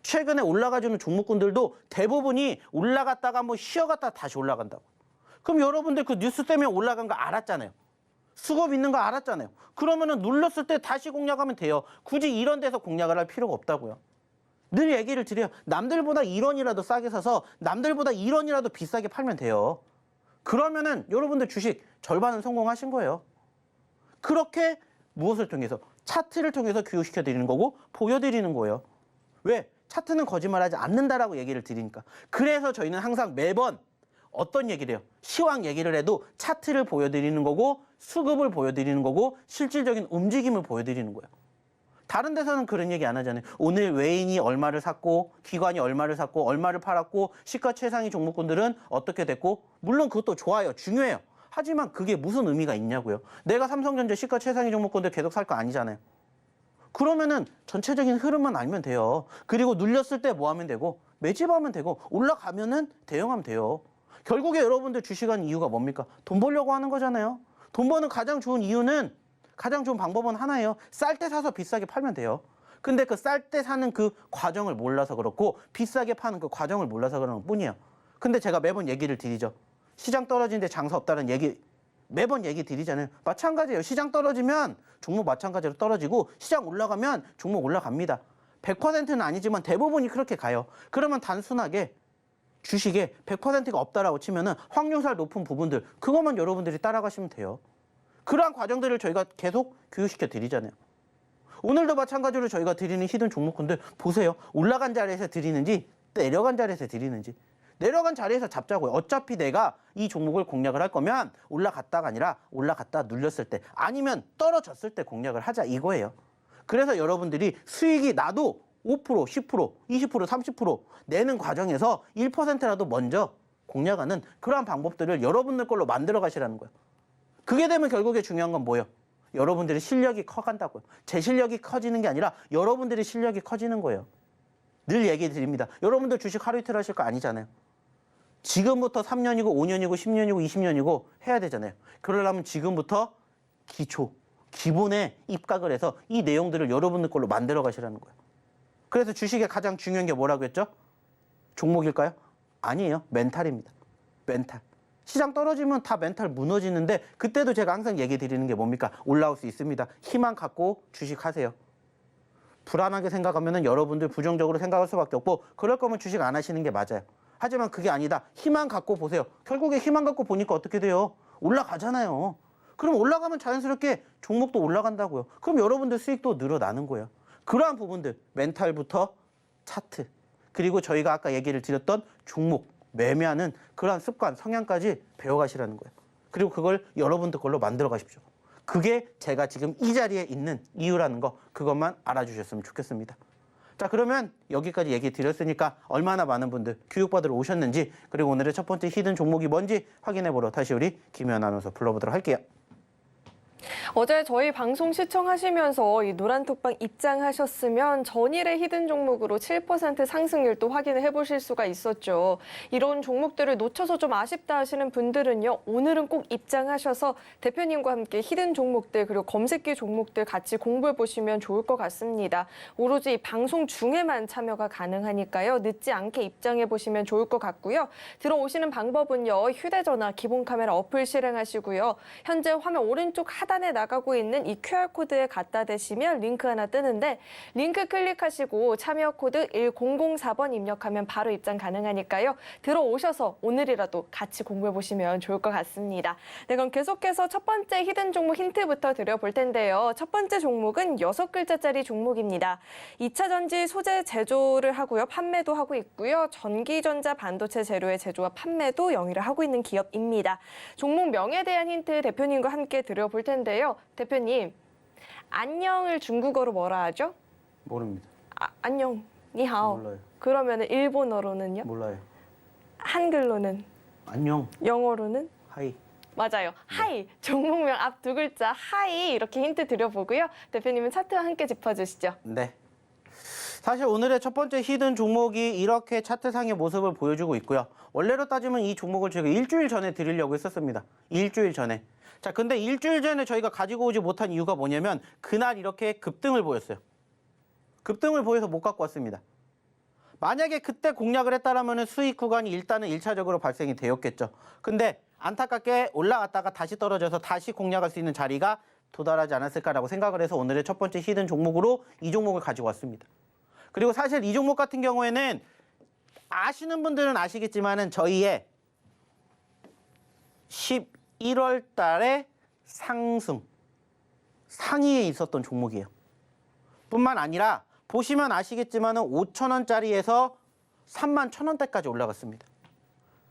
최근에 올라가주는 종목군들도 대부분이 올라갔다가 한번 쉬어갔다가 다시 올라간다고. 그럼 여러분들 그 뉴스 때문에 올라간 거 알았잖아요. 수급 있는 거 알았잖아요. 그러면은 눌렀을 때 다시 공략하면 돼요. 굳이 이런 데서 공략을 할 필요가 없다고요. 늘 얘기를 드려요. 남들보다 1원이라도 싸게 사서 남들보다 1원이라도 비싸게 팔면 돼요. 그러면은 여러분들 주식 절반은 성공하신 거예요. 그렇게 무엇을 통해서? 차트를 통해서 교육시켜 드리는 거고 보여드리는 거예요. 왜? 차트는 거짓말하지 않는다라고 얘기를 드리니까. 그래서 저희는 항상 매번 어떤 얘기를 해요? 시황 얘기를 해도 차트를 보여드리는 거고 수급을 보여드리는 거고 실질적인 움직임을 보여드리는 거예요. 다른 데서는 그런 얘기 안 하잖아요. 오늘 외인이 얼마를 샀고 기관이 얼마를 샀고 얼마를 팔았고 시가 최상위 종목군들은 어떻게 됐고 물론 그것도 좋아요. 중요해요. 하지만 그게 무슨 의미가 있냐고요. 내가 삼성전자 시가 최상위 종목군들 계속 살 거 아니잖아요. 그러면은 전체적인 흐름만 알면 돼요. 그리고 눌렸을 때 뭐 하면 되고 매집하면 되고 올라가면은 대응하면 돼요. 결국에 여러분들 주식하는 이유가 뭡니까? 돈 벌려고 하는 거잖아요. 돈 버는 가장 좋은 이유는 가장 좋은 방법은 하나예요. 쌀 때 사서 비싸게 팔면 돼요. 근데 그 쌀 때 사는 그 과정을 몰라서 그렇고 비싸게 파는 그 과정을 몰라서 그런 것 뿐이에요. 근데 제가 매번 얘기를 드리죠. 시장 떨어지는데 장사 없다는 얘기 매번 얘기 드리잖아요. 마찬가지예요. 시장 떨어지면 종목 마찬가지로 떨어지고 시장 올라가면 종목 올라갑니다. 100%는 아니지만 대부분이 그렇게 가요. 그러면 단순하게 주식에 100%가 없다라고 치면은 확률상 높은 부분들 그것만 여러분들이 따라가시면 돼요. 그러한 과정들을 저희가 계속 교육시켜 드리잖아요. 오늘도 마찬가지로 저희가 드리는 히든 종목군들 보세요. 올라간 자리에서 드리는지 내려간 자리에서 드리는지. 내려간 자리에서 잡자고요. 어차피 내가 이 종목을 공략을 할 거면 올라갔다가 아니라 올라갔다 눌렸을 때 아니면 떨어졌을 때 공략을 하자 이거예요. 그래서 여러분들이 수익이 나도 5%, 10%, 20%, 30% 내는 과정에서 1%라도 먼저 공략하는 그러한 방법들을 여러분들 걸로 만들어 가시라는 거예요. 그게 되면 결국에 중요한 건 뭐예요? 여러분들의 실력이 커간다고요. 제 실력이 커지는 게 아니라 여러분들의 실력이 커지는 거예요. 늘 얘기 드립니다. 여러분들 주식 하루 이틀 하실 거 아니잖아요. 지금부터 3년이고 5년이고 10년이고 20년이고 해야 되잖아요. 그러려면 지금부터 기본에 입각을 해서 이 내용들을 여러분들 걸로 만들어 가시라는 거예요. 그래서 주식의 가장 중요한 게 뭐라고 했죠? 종목일까요? 아니에요. 멘탈입니다. 멘탈. 시장 떨어지면 다 멘탈 무너지는데 그때도 제가 항상 얘기 드리는 게 뭡니까? 올라올 수 있습니다. 희망 갖고 주식하세요. 불안하게 생각하면 여러분들 부정적으로 생각할 수밖에 없고 그럴 거면 주식 안 하시는 게 맞아요. 하지만 그게 아니다. 희망 갖고 보세요. 결국에 희망 갖고 보니까 어떻게 돼요? 올라가잖아요. 그럼 올라가면 자연스럽게 종목도 올라간다고요. 그럼 여러분들 수익도 늘어나는 거예요. 그러한 부분들, 멘탈부터 차트, 그리고 저희가 아까 얘기를 드렸던 종목, 매매하는 그러한 습관, 성향까지 배워가시라는 거예요. 그리고 그걸 여러분들 걸로 만들어 가십시오. 그게 제가 지금 이 자리에 있는 이유라는 거, 그것만 알아주셨으면 좋겠습니다. 자, 그러면 여기까지 얘기 드렸으니까 얼마나 많은 분들 교육받으러 오셨는지, 그리고 오늘의 첫 번째 히든 종목이 뭔지 확인해보러 다시 우리 김현 아나운서 불러보도록 할게요. 어제 저희 방송 시청하시면서 이 노란톡방 입장하셨으면 전일의 히든 종목으로 7% 상승률도 확인을 해보실 수가 있었죠. 이런 종목들을 놓쳐서 좀 아쉽다 하시는 분들은요, 오늘은 꼭 입장하셔서 대표님과 함께 히든 종목들 그리고 검색기 종목들 같이 공부해 보시면 좋을 것 같습니다. 오로지 방송 중에만 참여가 가능하니까요, 늦지 않게 입장해 보시면 좋을 것 같고요. 들어오시는 방법은요, 휴대전화 기본 카메라 어플 실행하시고요. 현재 화면 오른쪽 하단에 나가고 있는 이 QR코드에 갖다 대시면 링크 하나 뜨는데 링크 클릭하시고 참여 코드 1004번 입력하면 바로 입장 가능하니까요. 들어오셔서 오늘이라도 같이 공부해보시면 좋을 것 같습니다. 네, 그럼 계속해서 첫 번째 히든 종목 힌트부터 드려볼 텐데요. 첫 번째 종목은 6글자짜리 종목입니다. 2차 전지 소재 제조를 하고요. 판매도 하고 있고요. 전기전자 반도체 재료의 제조와 판매도 영위를 하고 있는 기업입니다. 종목 명에 대한 힌트 대표님과 함께 드려볼 텐데요. 대표님, 안녕을 중국어로 뭐라 하죠? 모릅니다. 안녕, 니하오. 몰라요. 그러면 일본어로는요? 몰라요. 한글로는? 안녕. 영어로는? 하이. 맞아요. 하이. 종목명 앞 두 글자 하이 이렇게 힌트 드려보고요. 대표님은 차트와 함께 짚어주시죠. 네. 사실 오늘의 첫 번째 히든 종목이 이렇게 차트상의 모습을 보여주고 있고요. 원래로 따지면 이 종목을 저희가 일주일 전에 드리려고 했었습니다. 일주일 전에. 자, 근데 일주일 전에 저희가 가지고 오지 못한 이유가 뭐냐면 그날 이렇게 급등을 보였어요. 급등을 보여서 못 갖고 왔습니다. 만약에 그때 공략을 했다라면 수익 구간이 일단은 1차적으로 발생이 되었겠죠. 근데 안타깝게 올라갔다가 다시 떨어져서 다시 공략할 수 있는 자리가 도달하지 않았을까라고 생각을 해서 오늘의 첫 번째 히든 종목으로 이 종목을 가지고 왔습니다. 그리고 사실 이 종목 같은 경우에는 아시는 분들은 아시겠지만은 저희의 11월 달에 상위에 있었던 종목이에요. 뿐만 아니라 보시면 아시겠지만은 5,000원짜리에서 31,000원대까지 올라갔습니다.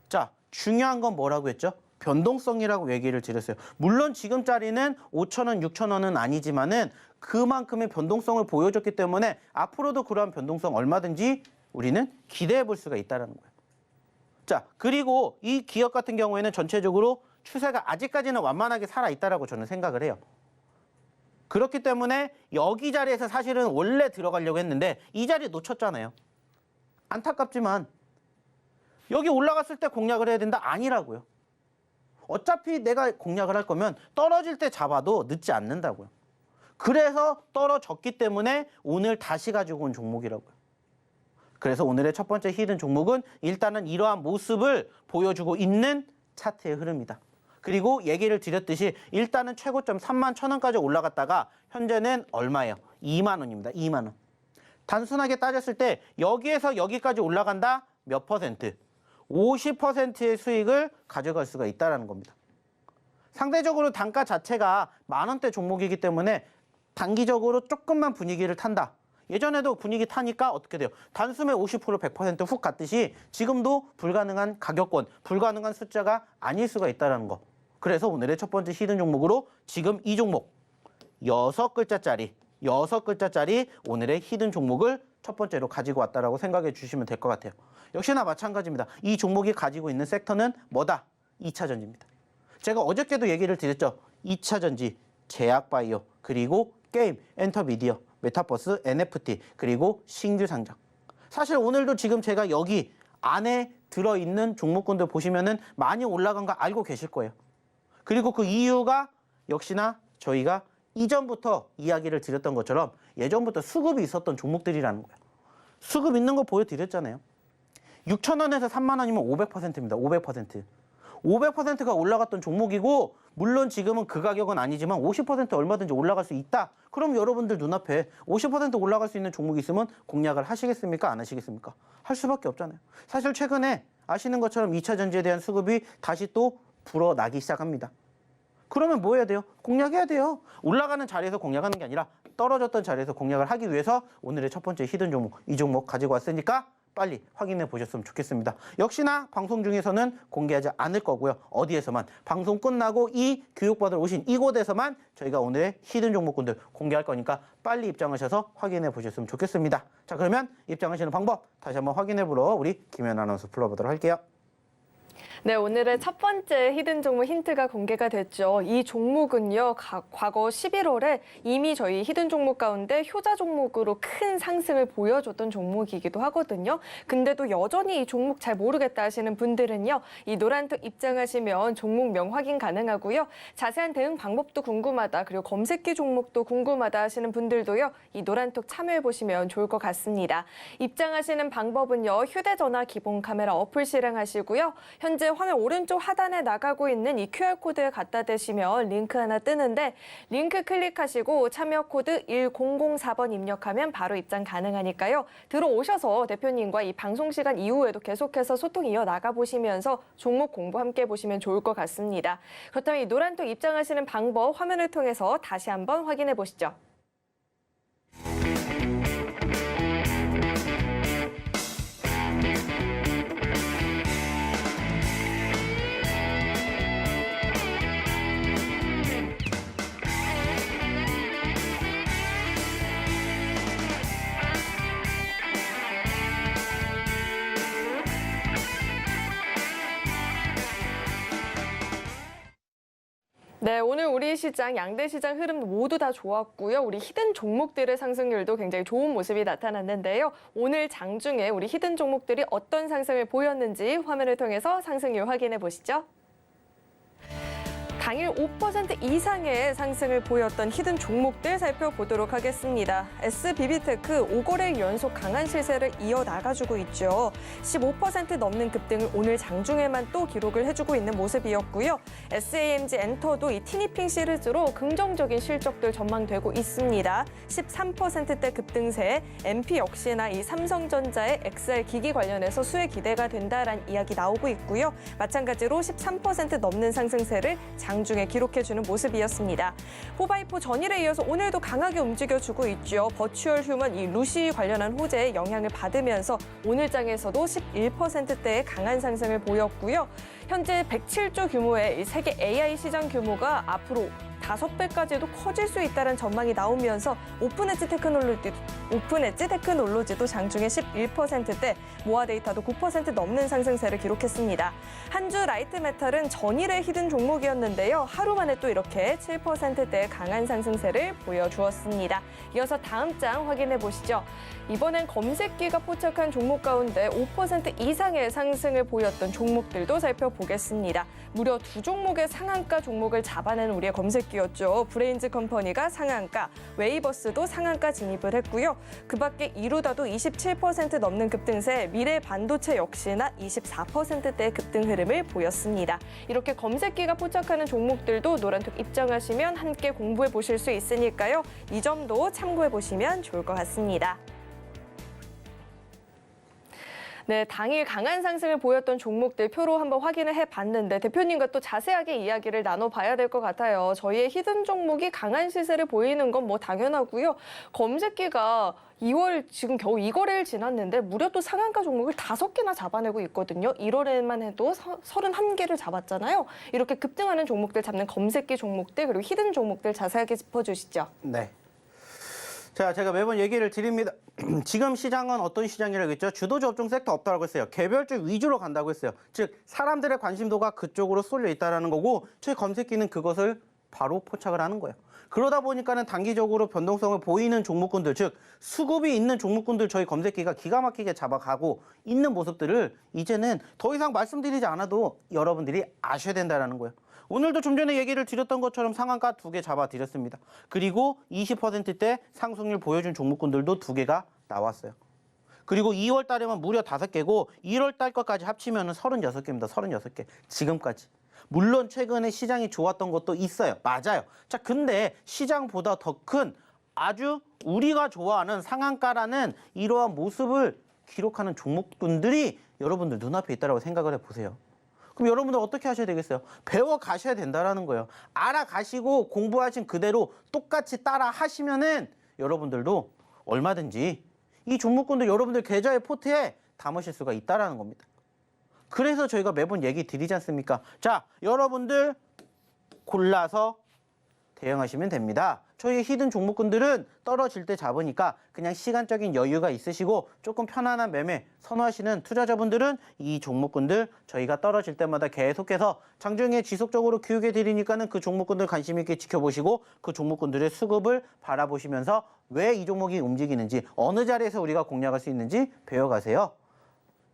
자, 중요한 건 뭐라고 했죠? 변동성이라고 얘기를 드렸어요. 물론 지금짜리는 5,000원, 6,000원은 아니지만은 그만큼의 변동성을 보여줬기 때문에 앞으로도 그러한 변동성 얼마든지 우리는 기대해 볼 수가 있다는 거예요. 자, 그리고 이 기업 같은 경우에는 전체적으로 추세가 아직까지는 완만하게 살아있다라고 저는 생각을 해요. 그렇기 때문에 여기 자리에서 사실은 원래 들어가려고 했는데 이 자리 놓쳤잖아요. 안타깝지만 여기 올라갔을 때 공략을 해야 된다? 아니라고요. 어차피 내가 공략을 할 거면 떨어질 때 잡아도 늦지 않는다고요. 그래서 떨어졌기 때문에 오늘 다시 가지고 온 종목이라고요. 그래서 오늘의 첫 번째 히든 종목은 일단은 이러한 모습을 보여주고 있는 차트의 흐름이다. 그리고 얘기를 드렸듯이 일단은 최고점 31,000원까지 올라갔다가 현재는 얼마예요? 2만 원입니다. 2만 원. 단순하게 따졌을 때 여기에서 여기까지 올라간다? 몇 퍼센트? 50%의 수익을 가져갈 수가 있다는 겁니다. 상대적으로 단가 자체가 만원대 종목이기 때문에 단기적으로 조금만 분위기를 탄다. 예전에도 분위기 타니까 어떻게 돼요? 단숨에 50% 100% 훅 갔듯이 지금도 불가능한 가격권, 불가능한 숫자가 아닐 수가 있다는 거. 그래서 오늘의 첫 번째 히든 종목으로 지금 이 종목 6글자짜리 오늘의 히든 종목을 첫 번째로 가지고 왔다라고 생각해 주시면 될 것 같아요. 역시나 마찬가지입니다. 이 종목이 가지고 있는 섹터는 뭐다? 2차 전지입니다. 제가 어저께도 얘기를 드렸죠. 2차 전지, 제약바이오, 그리고 게임, 엔터미디어, 메타버스, NFT, 그리고 신규 상장. 사실 오늘도 지금 제가 여기 안에 들어있는 종목군들 보시면은 많이 올라간 거 알고 계실 거예요. 그리고 그 이유가 역시나 저희가 이전부터 이야기를 드렸던 것처럼 예전부터 수급이 있었던 종목들이라는 거예요. 수급 있는 거 보여드렸잖아요. 6,000원에서 3만 원이면 500%입니다. 500%. 500%가 올라갔던 종목이고 물론 지금은 그 가격은 아니지만 50% 얼마든지 올라갈 수 있다. 그럼 여러분들 눈앞에 50% 올라갈 수 있는 종목이 있으면 공략을 하시겠습니까? 안 하시겠습니까? 할 수밖에 없잖아요. 사실 최근에 아시는 것처럼 2차 전지에 대한 수급이 다시 또 불어나기 시작합니다. 그러면 뭐 해야 돼요? 공략해야 돼요. 올라가는 자리에서 공략하는 게 아니라 떨어졌던 자리에서 공략을 하기 위해서 오늘의 첫 번째 히든 종목, 이 종목 가지고 왔으니까 빨리 확인해 보셨으면 좋겠습니다. 역시나 방송 중에서는 공개하지 않을 거고요. 어디에서만 방송 끝나고 이 교육받으러 오신 이곳에서만 저희가 오늘의 히든 종목군들 공개할 거니까 빨리 입장하셔서 확인해 보셨으면 좋겠습니다. 자, 그러면 입장하시는 방법 다시 한번 확인해 보러 우리 김현 아나운서 불러보도록 할게요. 네, 오늘의 첫 번째 히든 종목 힌트가 공개가 됐죠. 이 종목은요, 과거 11월에 이미 저희 히든 종목 가운데 효자 종목으로 큰 상승을 보여줬던 종목이기도 하거든요. 근데도 여전히 이 종목 잘 모르겠다 하시는 분들은요, 이 노란톡 입장하시면 종목명 확인 가능하고요. 자세한 대응 방법도 궁금하다, 그리고 검색기 종목도 궁금하다 하시는 분들도요, 이 노란톡 참여해보시면 좋을 것 같습니다. 입장하시는 방법은요, 휴대전화 기본 카메라 어플 실행하시고요. 현재 화면 오른쪽 하단에 나가고 있는 이 QR코드에 갖다 대시면 링크 하나 뜨는데 링크 클릭하시고 참여 코드 1004번 입력하면 바로 입장 가능하니까요. 들어오셔서 대표님과 이 방송 시간 이후에도 계속해서 소통 이어나가 보시면서 종목 공부 함께 보시면 좋을 것 같습니다. 그렇다면 이 노란톡 입장하시는 방법 화면을 통해서 다시 한번 확인해 보시죠. 네, 오늘 우리 시장, 양대 시장 흐름 모두 다 좋았고요. 우리 히든 종목들의 상승률도 굉장히 좋은 모습이 나타났는데요. 오늘 장중에 우리 히든 종목들이 어떤 상승을 보였는지 화면을 통해서 상승률 확인해 보시죠. 당일 5% 이상의 상승을 보였던 히든 종목들 살펴보도록 하겠습니다. SBB테크 5거래 연속 강한 시세를 이어나가주고 있죠. 15% 넘는 급등을 오늘 장중에만 또 기록을 해주고 있는 모습이었고요. SAMG 엔터도 이 티니핑 시리즈로 긍정적인 실적들 전망되고 있습니다. 13%대 급등세, MP 역시나 이 삼성전자의 XR 기기 관련해서 수혜 기대가 된다라는 이야기 나오고 있고요. 마찬가지로 13% 넘는 상승세를 장중에 기록해주는 모습이었습니다. 4x4 전일에 이어서 오늘도 강하게 움직여주고 있죠. 버추얼 휴먼 이 루시 관련한 호재에 영향을 받으면서 오늘 장에서도 11%대의 강한 상승을 보였고요. 현재 107조 규모의 이 세계 AI 시장 규모가 앞으로 5배까지도 커질 수 있다는 전망이 나오면서 오픈 엣지 테크놀로지도 장중에 11%대, 모아 데이터도 9% 넘는 상승세를 기록했습니다. 한주 라이트 메탈은 전일의 히든 종목이었는데요. 하루 만에 또 이렇게 7%대의 강한 상승세를 보여주었습니다. 이어서 다음 장 확인해 보시죠. 이번엔 검색기가 포착한 종목 가운데 5% 이상의 상승을 보였던 종목들도 살펴보겠습니다. 무려 2종목의 상한가 종목을 잡아낸 우리의 검색기였죠. 브레인즈 컴퍼니가 상한가, 웨이버스도 상한가 진입을 했고요. 그 밖에 이루다도 27% 넘는 급등세, 미래 반도체 역시나 24%대의 급등 흐름을 보였습니다. 이렇게 검색기가 포착하는 종목들도 노란톡 입장하시면 함께 공부해 보실 수 있으니까요. 이 점도 참고해 보시면 좋을 것 같습니다. 네, 당일 강한 상승을 보였던 종목들 표로 한번 확인을 해봤는데 대표님과 또 자세하게 이야기를 나눠봐야 될 것 같아요. 저희의 히든 종목이 강한 시세를 보이는 건 뭐 당연하고요. 검색기가 2월 지금 겨우 2거래일 지났는데 무려 또 상한가 종목을 5개나 잡아내고 있거든요. 1월에만 해도 31개를 잡았잖아요. 이렇게 급등하는 종목들 잡는 검색기 종목들 그리고 히든 종목들 자세하게 짚어주시죠. 네. 자, 제가 매번 얘기를 드립니다. 지금 시장은 어떤 시장이라고 했죠? 주도주 업종 섹터 없다고 했어요. 개별주 위주로 간다고 했어요. 즉, 사람들의 관심도가 그쪽으로 쏠려 있다는 거고 저희 검색기는 그것을 바로 포착을 하는 거예요. 그러다 보니까는 단기적으로 변동성을 보이는 종목군들, 즉 수급이 있는 종목군들 저희 검색기가 기가 막히게 잡아가고 있는 모습들을 이제는 더 이상 말씀드리지 않아도 여러분들이 아셔야 된다는 거예요. 오늘도 좀 전에 얘기를 드렸던 것처럼 상한가 2개 잡아드렸습니다. 그리고 20%대 상승률 보여준 종목군들도 2개가 나왔어요. 그리고 2월 달에만 무려 5개고 1월 달 것까지 합치면 36개입니다. 36개. 지금까지. 물론 최근에 시장이 좋았던 것도 있어요. 맞아요. 자, 근데 시장보다 더 큰 아주 우리가 좋아하는 상한가라는 이러한 모습을 기록하는 종목군들이 여러분들 눈앞에 있다고 생각을 해보세요. 그럼 여러분들 어떻게 하셔야 되겠어요? 배워 가셔야 된다라는 거예요. 알아가시고 공부하신 그대로 똑같이 따라 하시면은 여러분들도 얼마든지 이 종목군들 여러분들 계좌의 포트에 담으실 수가 있다라는 겁니다. 그래서 저희가 매번 얘기 드리지 않습니까? 자, 여러분들 골라서 대응하시면 됩니다. 저희 히든 종목군들은 떨어질 때 잡으니까 그냥 시간적인 여유가 있으시고 조금 편안한 매매 선호하시는 투자자분들은 이 종목군들 저희가 떨어질 때마다 계속해서 장중에 지속적으로 교육해 드리니까는 그 종목군들 관심 있게 지켜보시고 그 종목군들의 수급을 바라보시면서 왜 이 종목이 움직이는지 어느 자리에서 우리가 공략할 수 있는지 배워가세요.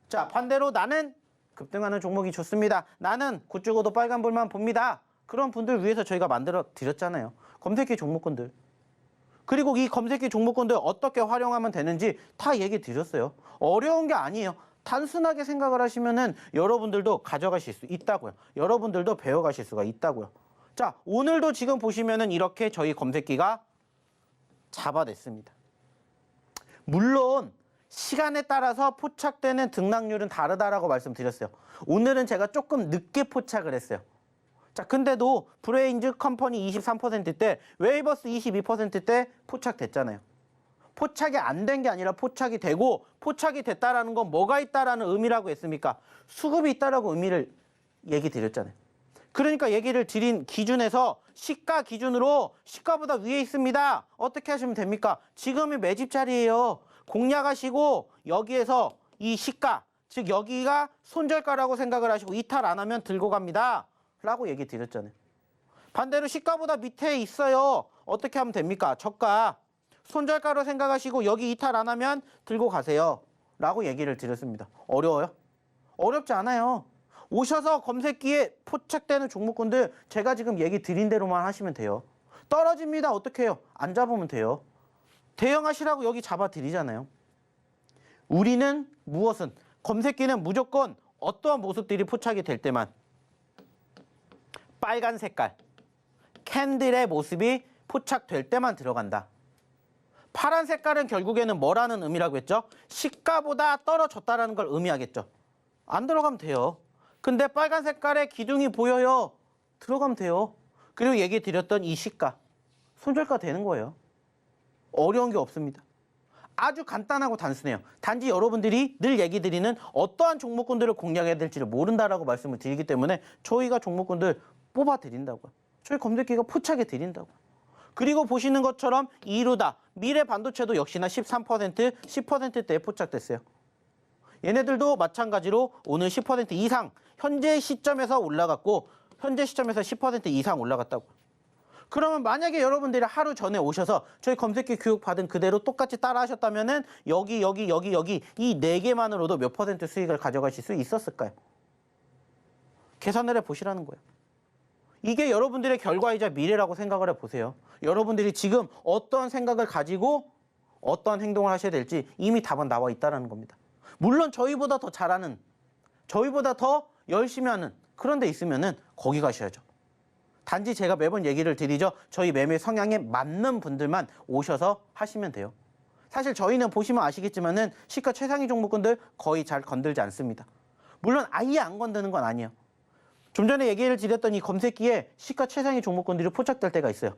자, 반대로 나는 급등하는 종목이 좋습니다. 나는 곧 죽어도 빨간불만 봅니다. 그런 분들 위해서 저희가 만들어 드렸잖아요. 검색기 종목군들. 그리고 이 검색기 종목군들 어떻게 활용하면 되는지 다 얘기 드렸어요. 어려운 게 아니에요. 단순하게 생각을 하시면은 여러분들도 가져가실 수 있다고요. 여러분들도 배워가실 수가 있다고요. 자, 오늘도 지금 보시면은 이렇게 저희 검색기가 잡아냈습니다. 물론 시간에 따라서 포착되는 등락률은 다르다라고 말씀드렸어요. 오늘은 제가 조금 늦게 포착을 했어요. 자, 근데도 브레인즈 컴퍼니 23%대, 웨이버스 22%대 포착됐잖아요. 포착이 안 된 게 아니라 포착이 되고 포착이 됐다라는 건 뭐가 있다라는 의미라고 했습니까? 수급이 있다라고 의미를 얘기 드렸잖아요. 그러니까 얘기를 드린 기준에서 시가 기준으로 시가보다 위에 있습니다. 어떻게 하시면 됩니까? 지금이 매집 자리예요. 공략하시고 여기에서 이 시가, 즉 여기가 손절가라고 생각을 하시고 이탈 안 하면 들고 갑니다. 라고 얘기 드렸잖아요. 반대로 시가보다 밑에 있어요. 어떻게 하면 됩니까? 저가, 손절가로 생각하시고 여기 이탈 안 하면 들고 가세요. 라고 얘기를 드렸습니다. 어려워요? 어렵지 않아요. 오셔서 검색기에 포착되는 종목군들 제가 지금 얘기 드린 대로만 하시면 돼요. 떨어집니다. 어떻게 해요? 안 잡으면 돼요. 대응하시라고 여기 잡아드리잖아요. 우리는 무엇은? 검색기는 무조건 어떠한 모습들이 포착이 될 때만 빨간 색깔, 캔들의 모습이 포착될 때만 들어간다. 파란 색깔은 결국에는 뭐라는 의미라고 했죠? 시가보다 떨어졌다라는 걸 의미하겠죠. 안 들어가면 돼요. 근데 빨간 색깔의 기둥이 보여요. 들어가면 돼요. 그리고 얘기 드렸던 이 시가, 손절가 되는 거예요. 어려운 게 없습니다. 아주 간단하고 단순해요. 단지 여러분들이 늘 얘기 드리는 어떠한 종목군들을 공략해야 될지를 모른다라고 말씀을 드리기 때문에 저희가 종목군들 뽑아드린다고요. 저희 검색기가 포착해 드린다고요. 그리고 보시는 것처럼 이루다, 미래 반도체도 역시나 13%, 10%대에 포착됐어요. 얘네들도 마찬가지로 오늘 10% 이상, 현재 시점에서 올라갔고 현재 시점에서 10% 이상 올라갔다고요. 그러면 만약에 여러분들이 하루 전에 오셔서 저희 검색기 교육 받은 그대로 똑같이 따라 하셨다면은 여기 이 4개만으로도 몇 % 수익을 가져가실 수 있었을까요? 계산을 해 보시라는 거예요. 이게 여러분들의 결과이자 미래라고 생각을 해보세요. 여러분들이 지금 어떤 생각을 가지고 어떤 행동을 하셔야 될지 이미 답은 나와 있다는 겁니다. 물론 저희보다 더 잘하는, 저희보다 더 열심히 하는 그런 데 있으면은 거기 가셔야죠. 단지 제가 매번 얘기를 드리죠. 저희 매매 성향에 맞는 분들만 오셔서 하시면 돼요. 사실 저희는 보시면 아시겠지만은 시가 최상위 종목군들 거의 잘 건들지 않습니다. 물론 아예 안 건드는 건 아니에요. 좀 전에 얘기를 드렸던 이 검색기에 시가 최상위 종목군들이 포착될 때가 있어요.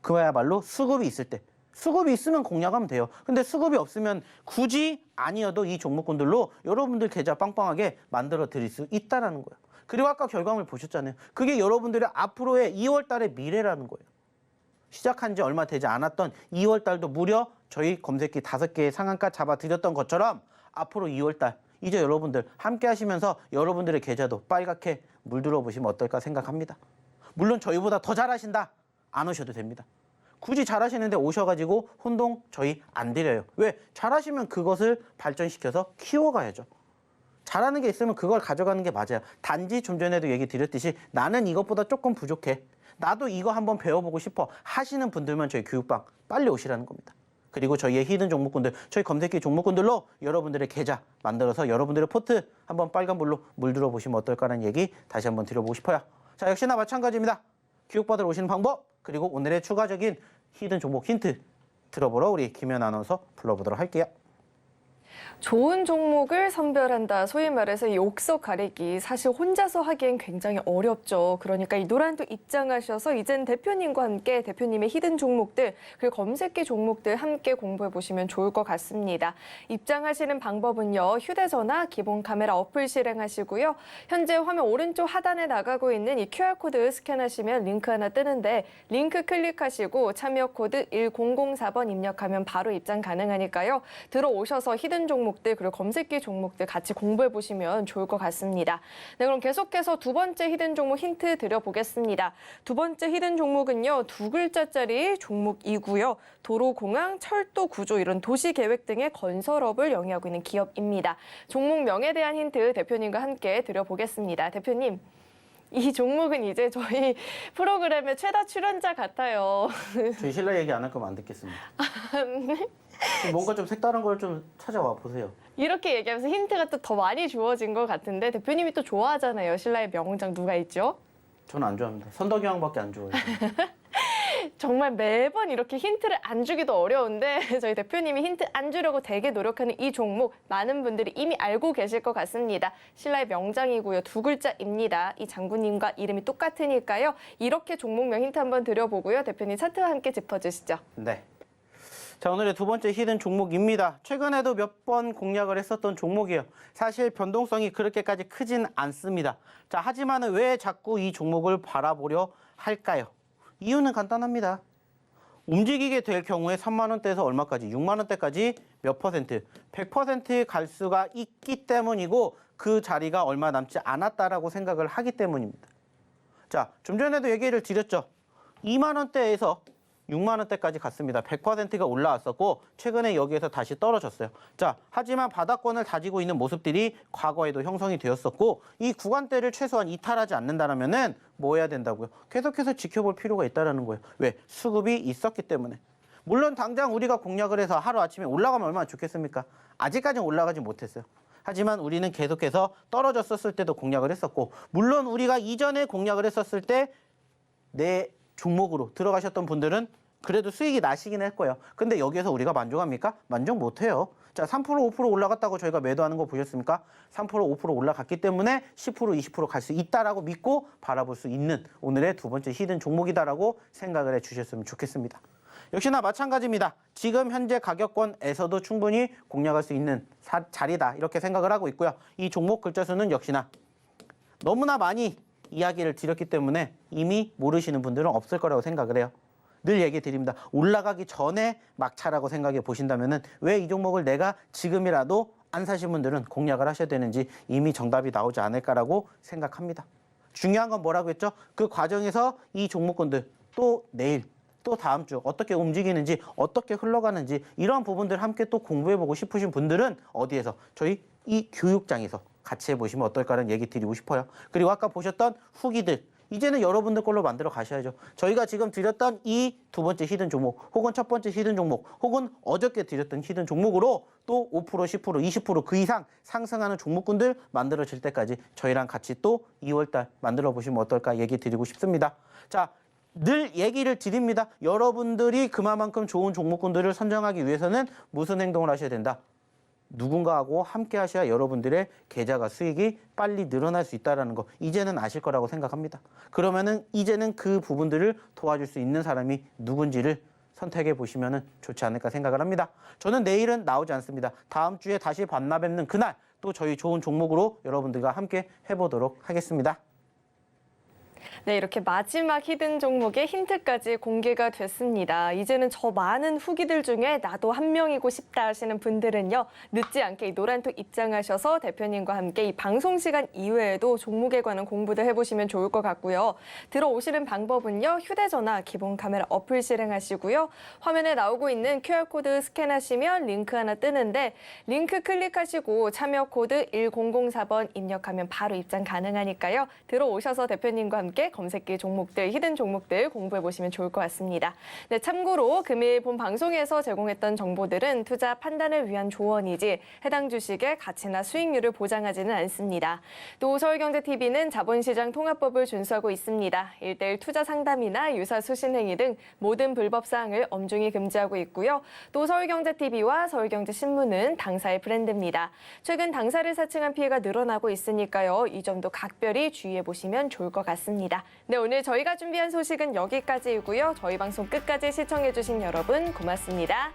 그야말로 수급이 있을 때. 수급이 있으면 공략하면 돼요. 근데 수급이 없으면 굳이 아니어도 이 종목군들로 여러분들 계좌 빵빵하게 만들어 드릴 수 있다는 거예요. 그리고 아까 결과물 보셨잖아요. 그게 여러분들의 앞으로의 2월 달의 미래라는 거예요. 시작한 지 얼마 되지 않았던 2월 달도 무려 저희 검색기 5개의 상한가 잡아드렸던 것처럼 앞으로 2월 달 이제 여러분들 함께 하시면서 여러분들의 계좌도 빨갛게 물들어 보시면 어떨까 생각합니다. 물론 저희보다 더 잘하신다. 안 오셔도 됩니다. 굳이 잘하시는데 오셔가지고 혼동 저희 안 드려요. 왜? 잘하시면 그것을 발전시켜서 키워가야죠. 잘하는 게 있으면 그걸 가져가는 게 맞아요. 단지 좀 전에도 얘기 드렸듯이 나는 이것보다 조금 부족해. 나도 이거 한번 배워보고 싶어 하시는 분들만 저희 교육방 빨리 오시라는 겁니다. 그리고 저희의 히든 종목군들, 저희 검색기 종목군들로 여러분들의 계좌 만들어서 여러분들의 포트 한번 빨간불로 물들어 보시면 어떨까라는 얘기 다시 한번 드려보고 싶어요. 자, 역시나 마찬가지입니다. 교육받으러 오시는 방법, 그리고 오늘의 추가적인 히든 종목 힌트 들어보러 우리 김연 아나운서 불러보도록 할게요. 좋은 종목을 선별한다. 소위 말해서 욕석 가리기. 사실 혼자서 하기엔 굉장히 어렵죠. 그러니까 이 노란톡 입장하셔서 이젠 대표님과 함께 대표님의 히든 종목들 그리고 검색기 종목들 함께 공부해 보시면 좋을 것 같습니다. 입장하시는 방법은요. 휴대전화 기본 카메라 어플 실행하시고요. 현재 화면 오른쪽 하단에 나가고 있는 이 QR코드 스캔하시면 링크 하나 뜨는데 링크 클릭하시고 참여 코드 1004번 입력하면 바로 입장 가능하니까요. 들어오셔서 히든 종목들 그리고 검색기 종목들 같이 공부해 보시면 좋을 것 같습니다. 네, 그럼 계속해서 두 번째 히든 종목 힌트 드려보겠습니다. 두 번째 히든 종목은요. 두 글자짜리 종목이고요. 도로, 공항, 철도, 구조 이런 도시 계획 등의 건설업을 영위하고 있는 기업입니다. 종목명에 대한 힌트 대표님과 함께 드려보겠습니다. 대표님. 이 종목은 이제 저희 프로그램의 최다 출연자 같아요. 저희 신라 얘기 안 할 거면 안 듣겠습니다. 뭔가 좀 색다른 걸 좀 찾아와 보세요. 이렇게 얘기하면서 힌트가 또 더 많이 주어진 것 같은데 대표님이 또 좋아하잖아요. 신라의 명장 누가 있죠? 저는 안 좋아합니다. 선덕여왕밖에 안 좋아해요. 정말 매번 이렇게 힌트를 안 주기도 어려운데 저희 대표님이 힌트 안 주려고 되게 노력하는 이 종목 많은 분들이 이미 알고 계실 것 같습니다. 신라의 명장이고요. 두 글자입니다. 이 장군님과 이름이 똑같으니까요. 이렇게 종목명 힌트 한번 드려보고요. 대표님 차트와 함께 짚어주시죠. 네. 자, 오늘의 두 번째 히든 종목입니다. 최근에도 몇 번 공략을 했었던 종목이에요. 사실 변동성이 그렇게까지 크진 않습니다. 자, 하지만 왜 자꾸 이 종목을 바라보려 할까요? 이유는 간단합니다. 움직이게 될 경우에 3만 원대에서 얼마까지? 6만 원대까지 몇 퍼센트? 100% 갈 수가 있기 때문이고 그 자리가 얼마 남지 않았다라고 생각을 하기 때문입니다. 자, 좀 전에도 얘기를 드렸죠. 2만 원대에서 6만 원대까지 갔습니다. 100%가 올라왔었고 최근에 여기에서 다시 떨어졌어요. 자, 하지만 바닥권을 다지고 있는 모습들이 과거에도 형성이 되었었고 이 구간대를 최소한 이탈하지 않는다면은 뭐 해야 된다고요? 계속해서 지켜볼 필요가 있다는 거예요. 왜? 수급이 있었기 때문에. 물론 당장 우리가 공략을 해서 하루아침에 올라가면 얼마나 좋겠습니까? 아직까지는 올라가지 못했어요. 하지만 우리는 계속해서 떨어졌었을 때도 공략을 했었고 물론 우리가 이전에 공략을 했었을 때 내 종목으로 들어가셨던 분들은 그래도 수익이 나시긴 할 거예요. 근데 여기에서 우리가 만족합니까? 만족 못해요. 자, 3% 5% 올라갔다고 저희가 매도하는 거 보셨습니까? 3% 5% 올라갔기 때문에 10% 20% 갈 수 있다라고 믿고 바라볼 수 있는 오늘의 두 번째 히든 종목이다라고 생각을 해주셨으면 좋겠습니다. 역시나 마찬가지입니다. 지금 현재 가격권에서도 충분히 공략할 수 있는 자리다 이렇게 생각을 하고 있고요. 이 종목 글자 수는 역시나 너무나 많이 이야기를 드렸기 때문에 이미 모르시는 분들은 없을 거라고 생각을 해요. 늘 얘기 드립니다. 올라가기 전에 막차라고 생각해 보신다면은 왜 이 종목을 내가 지금이라도 안 사신 분들은 공략을 하셔야 되는지 이미 정답이 나오지 않을까라고 생각합니다. 중요한 건 뭐라고 했죠? 그 과정에서 이 종목군들 또 내일 또 다음 주 어떻게 움직이는지 어떻게 흘러가는지 이러한 부분들 함께 또 공부해보고 싶으신 분들은 어디에서? 저희 이 교육장에서 같이 해보시면 어떨까라는 얘기 드리고 싶어요. 그리고 아까 보셨던 후기들 이제는 여러분들 걸로 만들어 가셔야죠. 저희가 지금 드렸던 이 두 번째 히든 종목 혹은 첫 번째 히든 종목 혹은 어저께 드렸던 히든 종목으로 또 5%, 10%, 20% 그 이상 상승하는 종목군들 만들어질 때까지 저희랑 같이 또 2월달 만들어 보시면 어떨까 얘기 드리고 싶습니다. 자, 늘 얘기를 드립니다. 여러분들이 그만큼 좋은 종목군들을 선정하기 위해서는 무슨 행동을 하셔야 된다? 누군가하고 함께 하셔야 여러분들의 계좌가 수익이 빨리 늘어날 수 있다는 거 이제는 아실 거라고 생각합니다. 그러면은 이제는 그 부분들을 도와줄 수 있는 사람이 누군지를 선택해 보시면 좋지 않을까 생각을 합니다. 저는 내일은 나오지 않습니다. 다음 주에 다시 만나 뵙는 그날 또 저희 좋은 종목으로 여러분들과 함께 해보도록 하겠습니다. 네, 이렇게 마지막 히든 종목의 힌트까지 공개가 됐습니다. 이제는 저 많은 후기들 중에 나도 한 명이고 싶다 하시는 분들은요. 늦지 않게 이 노란톡 입장하셔서 대표님과 함께 이 방송 시간 이외에도 종목에 관한 공부도 해보시면 좋을 것 같고요. 들어오시는 방법은요. 휴대전화 기본 카메라 어플 실행하시고요. 화면에 나오고 있는 QR코드 스캔하시면 링크 하나 뜨는데 링크 클릭하시고 참여 코드 1004번 입력하면 바로 입장 가능하니까요. 들어오셔서 대표님과 함께 함께 검색기 종목들, 히든 종목들 공부해 보시면 좋을 것 같습니다. 네, 참고로 금일 본 방송에서 제공했던 정보들은 투자 판단을 위한 조언이지 해당 주식의 가치나 수익률을 보장하지는 않습니다. 또 서울경제TV는 자본시장 통합법을 준수하고 있습니다. 1:1 투자 상담이나 유사 수신 행위 등 모든 불법 사항을 엄중히 금지하고 있고요. 또 서울경제TV와 서울경제신문은 당사의 브랜드입니다. 최근 당사를 사칭한 피해가 늘어나고 있으니까요. 이 점도 각별히 주의해 보시면 좋을 것 같습니다. 네, 오늘 저희가 준비한 소식은 여기까지이고요. 저희 방송 끝까지 시청해 주신 여러분 고맙습니다.